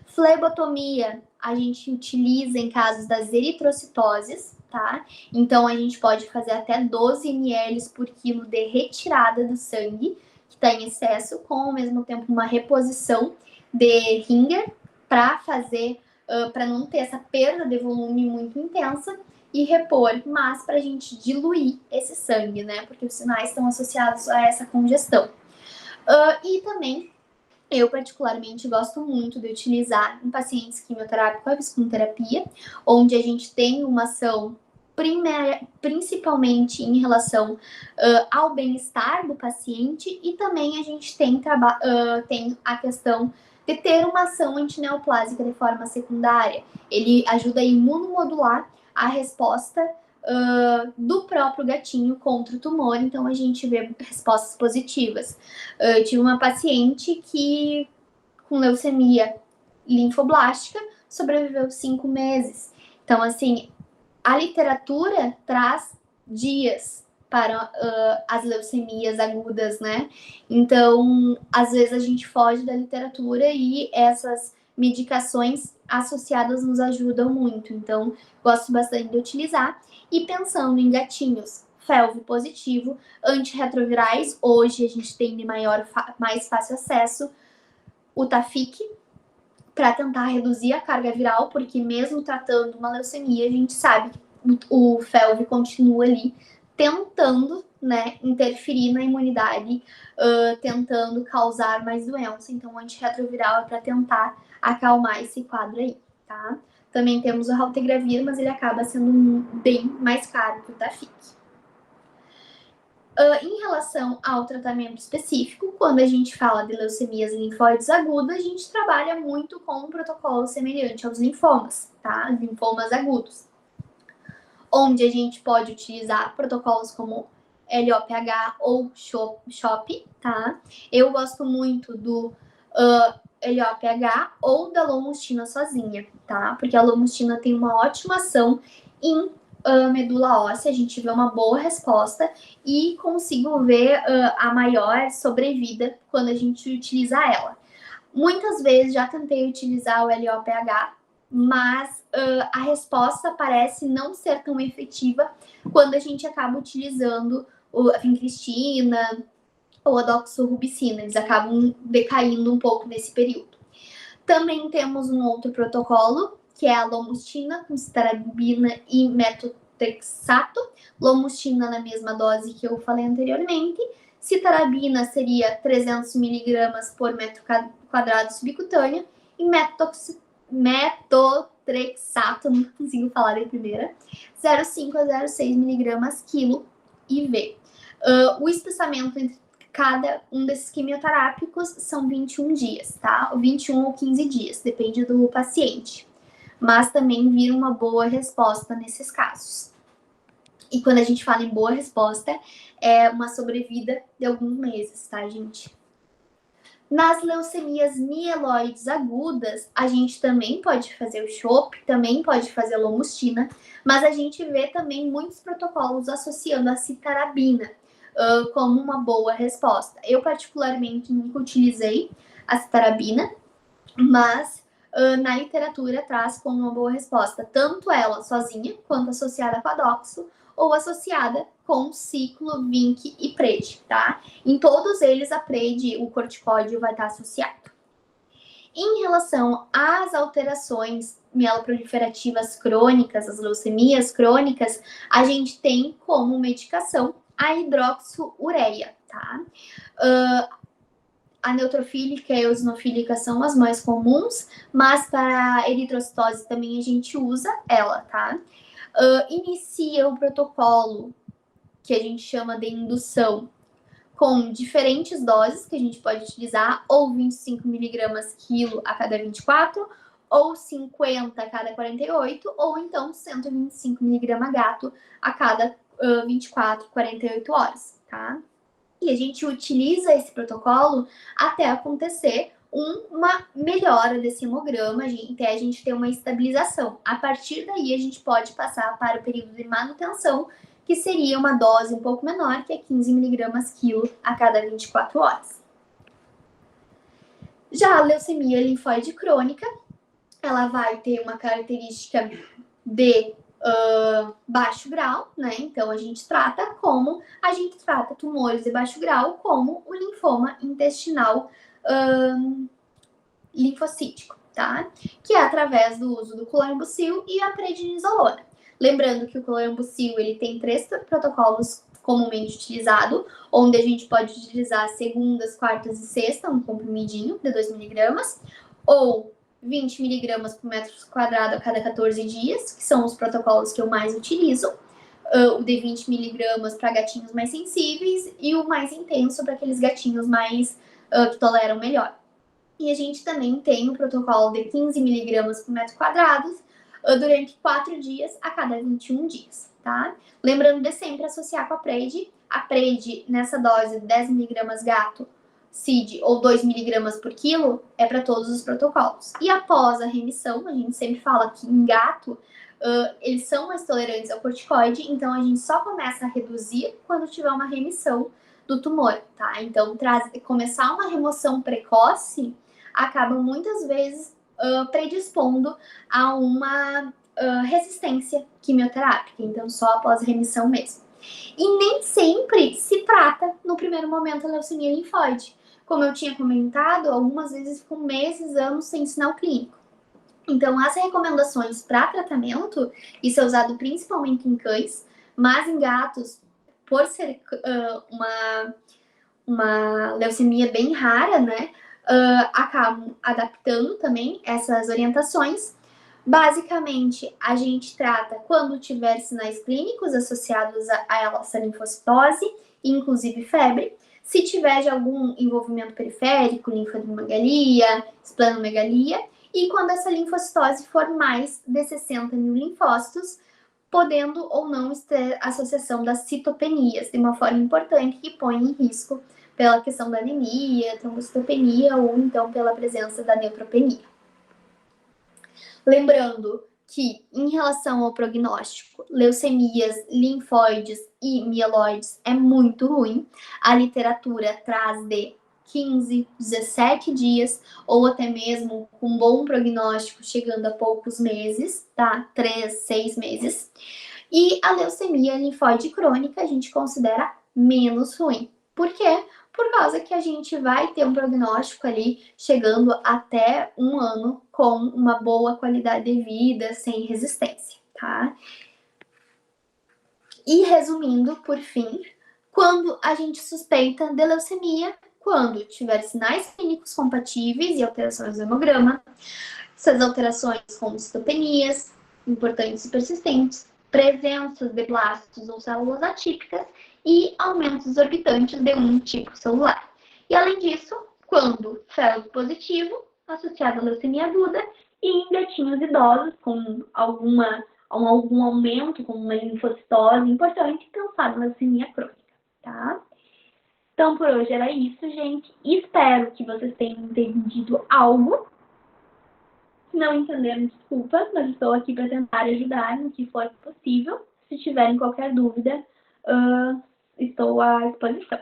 Flebotomia a gente utiliza em casos das eritrocitoses, tá? Então, a gente pode fazer até 12 ml por quilo de retirada do sangue, que está em excesso, com, ao mesmo tempo, uma reposição de ringer para fazer, para não ter essa perda de volume muito intensa e repor, mas para a gente diluir esse sangue, né? Porque os sinais estão associados a essa congestão. E também, eu particularmente gosto muito de utilizar em pacientes quimioterápicos a viscoterapia, onde a gente tem uma ação principalmente em relação ao bem-estar do paciente, e também a gente tem a questão de ter uma ação antineoplásica de forma secundária. Ele ajuda a imunomodular a resposta do próprio gatinho contra o tumor, então a gente vê respostas positivas. Eu tive uma paciente que, com leucemia linfoblástica, sobreviveu 5 meses. Então, assim, a literatura traz dias para as leucemias agudas, né? Então, às vezes a gente foge da literatura e essas medicações associadas nos ajudam muito. Então, gosto bastante de utilizar. E pensando em gatinhos FeLV positivo, antirretrovirais, hoje a gente tem de mais fácil acesso o Tafic, para tentar reduzir a carga viral, porque mesmo tratando uma leucemia, a gente sabe que o FeLV continua ali tentando, né, interferir na imunidade, tentando causar mais doença. Então, o antirretroviral é para tentar acalmar esse quadro aí, tá? Também temos o Raltegravir, mas ele acaba sendo bem mais caro que o Tafic. Em relação ao tratamento específico, quando a gente fala de leucemias linfóides agudas, a gente trabalha muito com um protocolo semelhante aos linfomas, tá? Linfomas agudos, onde a gente pode utilizar protocolos como LOPH ou CHOP, tá? Eu gosto muito do LOPH ou da lomustine sozinha, tá? Porque a lomustine tem uma ótima ação em medula óssea, a gente vê uma boa resposta e consigo ver a maior sobrevida quando a gente utiliza ela. Muitas vezes já tentei utilizar o LOPH, mas a resposta parece não ser tão efetiva quando a gente acaba utilizando a vincristina ou a doxorubicina. Eles acabam decaindo um pouco nesse período. Também temos um outro protocolo, que é a lomustina com citarabina e metotrexato. Lomustina na mesma dose que eu falei anteriormente. Citarabina seria 300 mg por metro quadrado subcutâneo. E metotrexato, não consigo falar de primeira, 0,5 a 0,6 mg quilo IV. O espaçamento entre cada um desses quimioterápicos são 21 dias, tá? 21 ou 15 dias, depende do paciente. Mas também vira uma boa resposta nesses casos. E quando a gente fala em boa resposta, é uma sobrevida de alguns meses, tá, gente? Nas leucemias mieloides agudas, a gente também pode fazer o CHOP, também pode fazer a lomustina, mas a gente vê também muitos protocolos associando a citarabina como uma boa resposta. Eu, particularmente, nunca utilizei a citarabina, mas na literatura traz como uma boa resposta tanto ela sozinha, quanto associada com a doxo, ou associada com ciclo, vinc e pred, tá? Em todos eles, a pred, o corticóide vai estar associado. Em relação às alterações mieloproliferativas crônicas, as leucemias crônicas, a gente tem como medicação a hidroxureia, tá? A neutrofílica e a eosinofílica são as mais comuns, mas para a eritrocitose também a gente usa ela, tá? Inicia o protocolo que a gente chama de indução com diferentes doses que a gente pode utilizar, ou 25 mg quilo a cada 24, ou 50 a cada 48, ou então 125 mg gato a cada 24, 48 horas, tá? E a gente utiliza esse protocolo até acontecer uma melhora desse hemograma, até a gente ter uma estabilização. A partir daí, a gente pode passar para o período de manutenção, que seria uma dose um pouco menor, que é 15 mg quilo a cada 24 horas. Já a leucemia linfóide crônica, ela vai ter uma característica de baixo grau, né? Então, a gente trata tumores de baixo grau como o linfoma intestinal linfocítico, tá? Que é através do uso do clorambucil e a prednisolona. Lembrando que o clorambucil, ele tem 3 protocolos comumente utilizados, onde a gente pode utilizar segundas, quartas e sexta, um comprimidinho de 2 miligramas, ou 20 miligramas por metro quadrado a cada 14 dias, que são os protocolos que eu mais utilizo. O de 20 miligramas para gatinhos mais sensíveis e o mais intenso para aqueles gatinhos mais que toleram melhor. E a gente também tem o protocolo de 15 miligramas por metro quadrado durante 4 dias a cada 21 dias, tá? Lembrando de sempre associar com a PRED. A PRED, nessa dose de 10 miligramas gato, CID ou 2 miligramas por quilo, é para todos os protocolos. E após a remissão, a gente sempre fala que em gato, eles são mais tolerantes ao corticoide, então a gente só começa a reduzir quando tiver uma remissão do tumor, tá? Então, começar uma remoção precoce acaba muitas vezes predispondo a uma resistência quimioterápica, então só após remissão mesmo. E nem sempre se trata no primeiro momento a leucemia linfóide. Como eu tinha comentado, algumas vezes ficam meses, anos sem sinal clínico. Então, as recomendações para tratamento, isso é usado principalmente em cães, mas em gatos, por ser uma leucemia bem rara, né, acabam adaptando também essas orientações. Basicamente, a gente trata quando tiver sinais clínicos associados a essa linfocitose, inclusive febre. Se tiver de algum envolvimento periférico, linfoadenomegalia, esplenomegalia, e quando essa linfocitose for mais de 60 mil linfócitos, podendo ou não ter associação das citopenias, de uma forma importante que põe em risco pela questão da anemia, trombocitopenia ou então pela presença da neutropenia. Lembrando que, em relação ao prognóstico, leucemias, linfóides e mieloides é muito ruim. A literatura traz de 15, 17 dias, ou até mesmo com bom prognóstico, chegando a poucos meses, tá? 3, 6 meses. E a leucemia linfóide crônica a gente considera menos ruim. Por quê? Por causa que a gente vai ter um prognóstico ali chegando até 1 ano com uma boa qualidade de vida, sem resistência, tá? E resumindo, por fim, quando a gente suspeita de leucemia, quando tiver sinais clínicos compatíveis e alterações do hemograma, essas alterações como citopenias, importantes e persistentes, presenças de blastos ou células atípicas e aumentos exorbitantes de um tipo celular. E além disso, quando ferro positivo, associado à leucemia aguda, e em gatinhos idosos com algum aumento, com uma linfocitose importante, causado leucemia crônica, tá? Então, por hoje era isso, gente. Espero que vocês tenham entendido algo. Se não entenderam, desculpa, mas estou aqui para tentar ajudar no que for possível. Se tiverem qualquer dúvida, estou à disposição.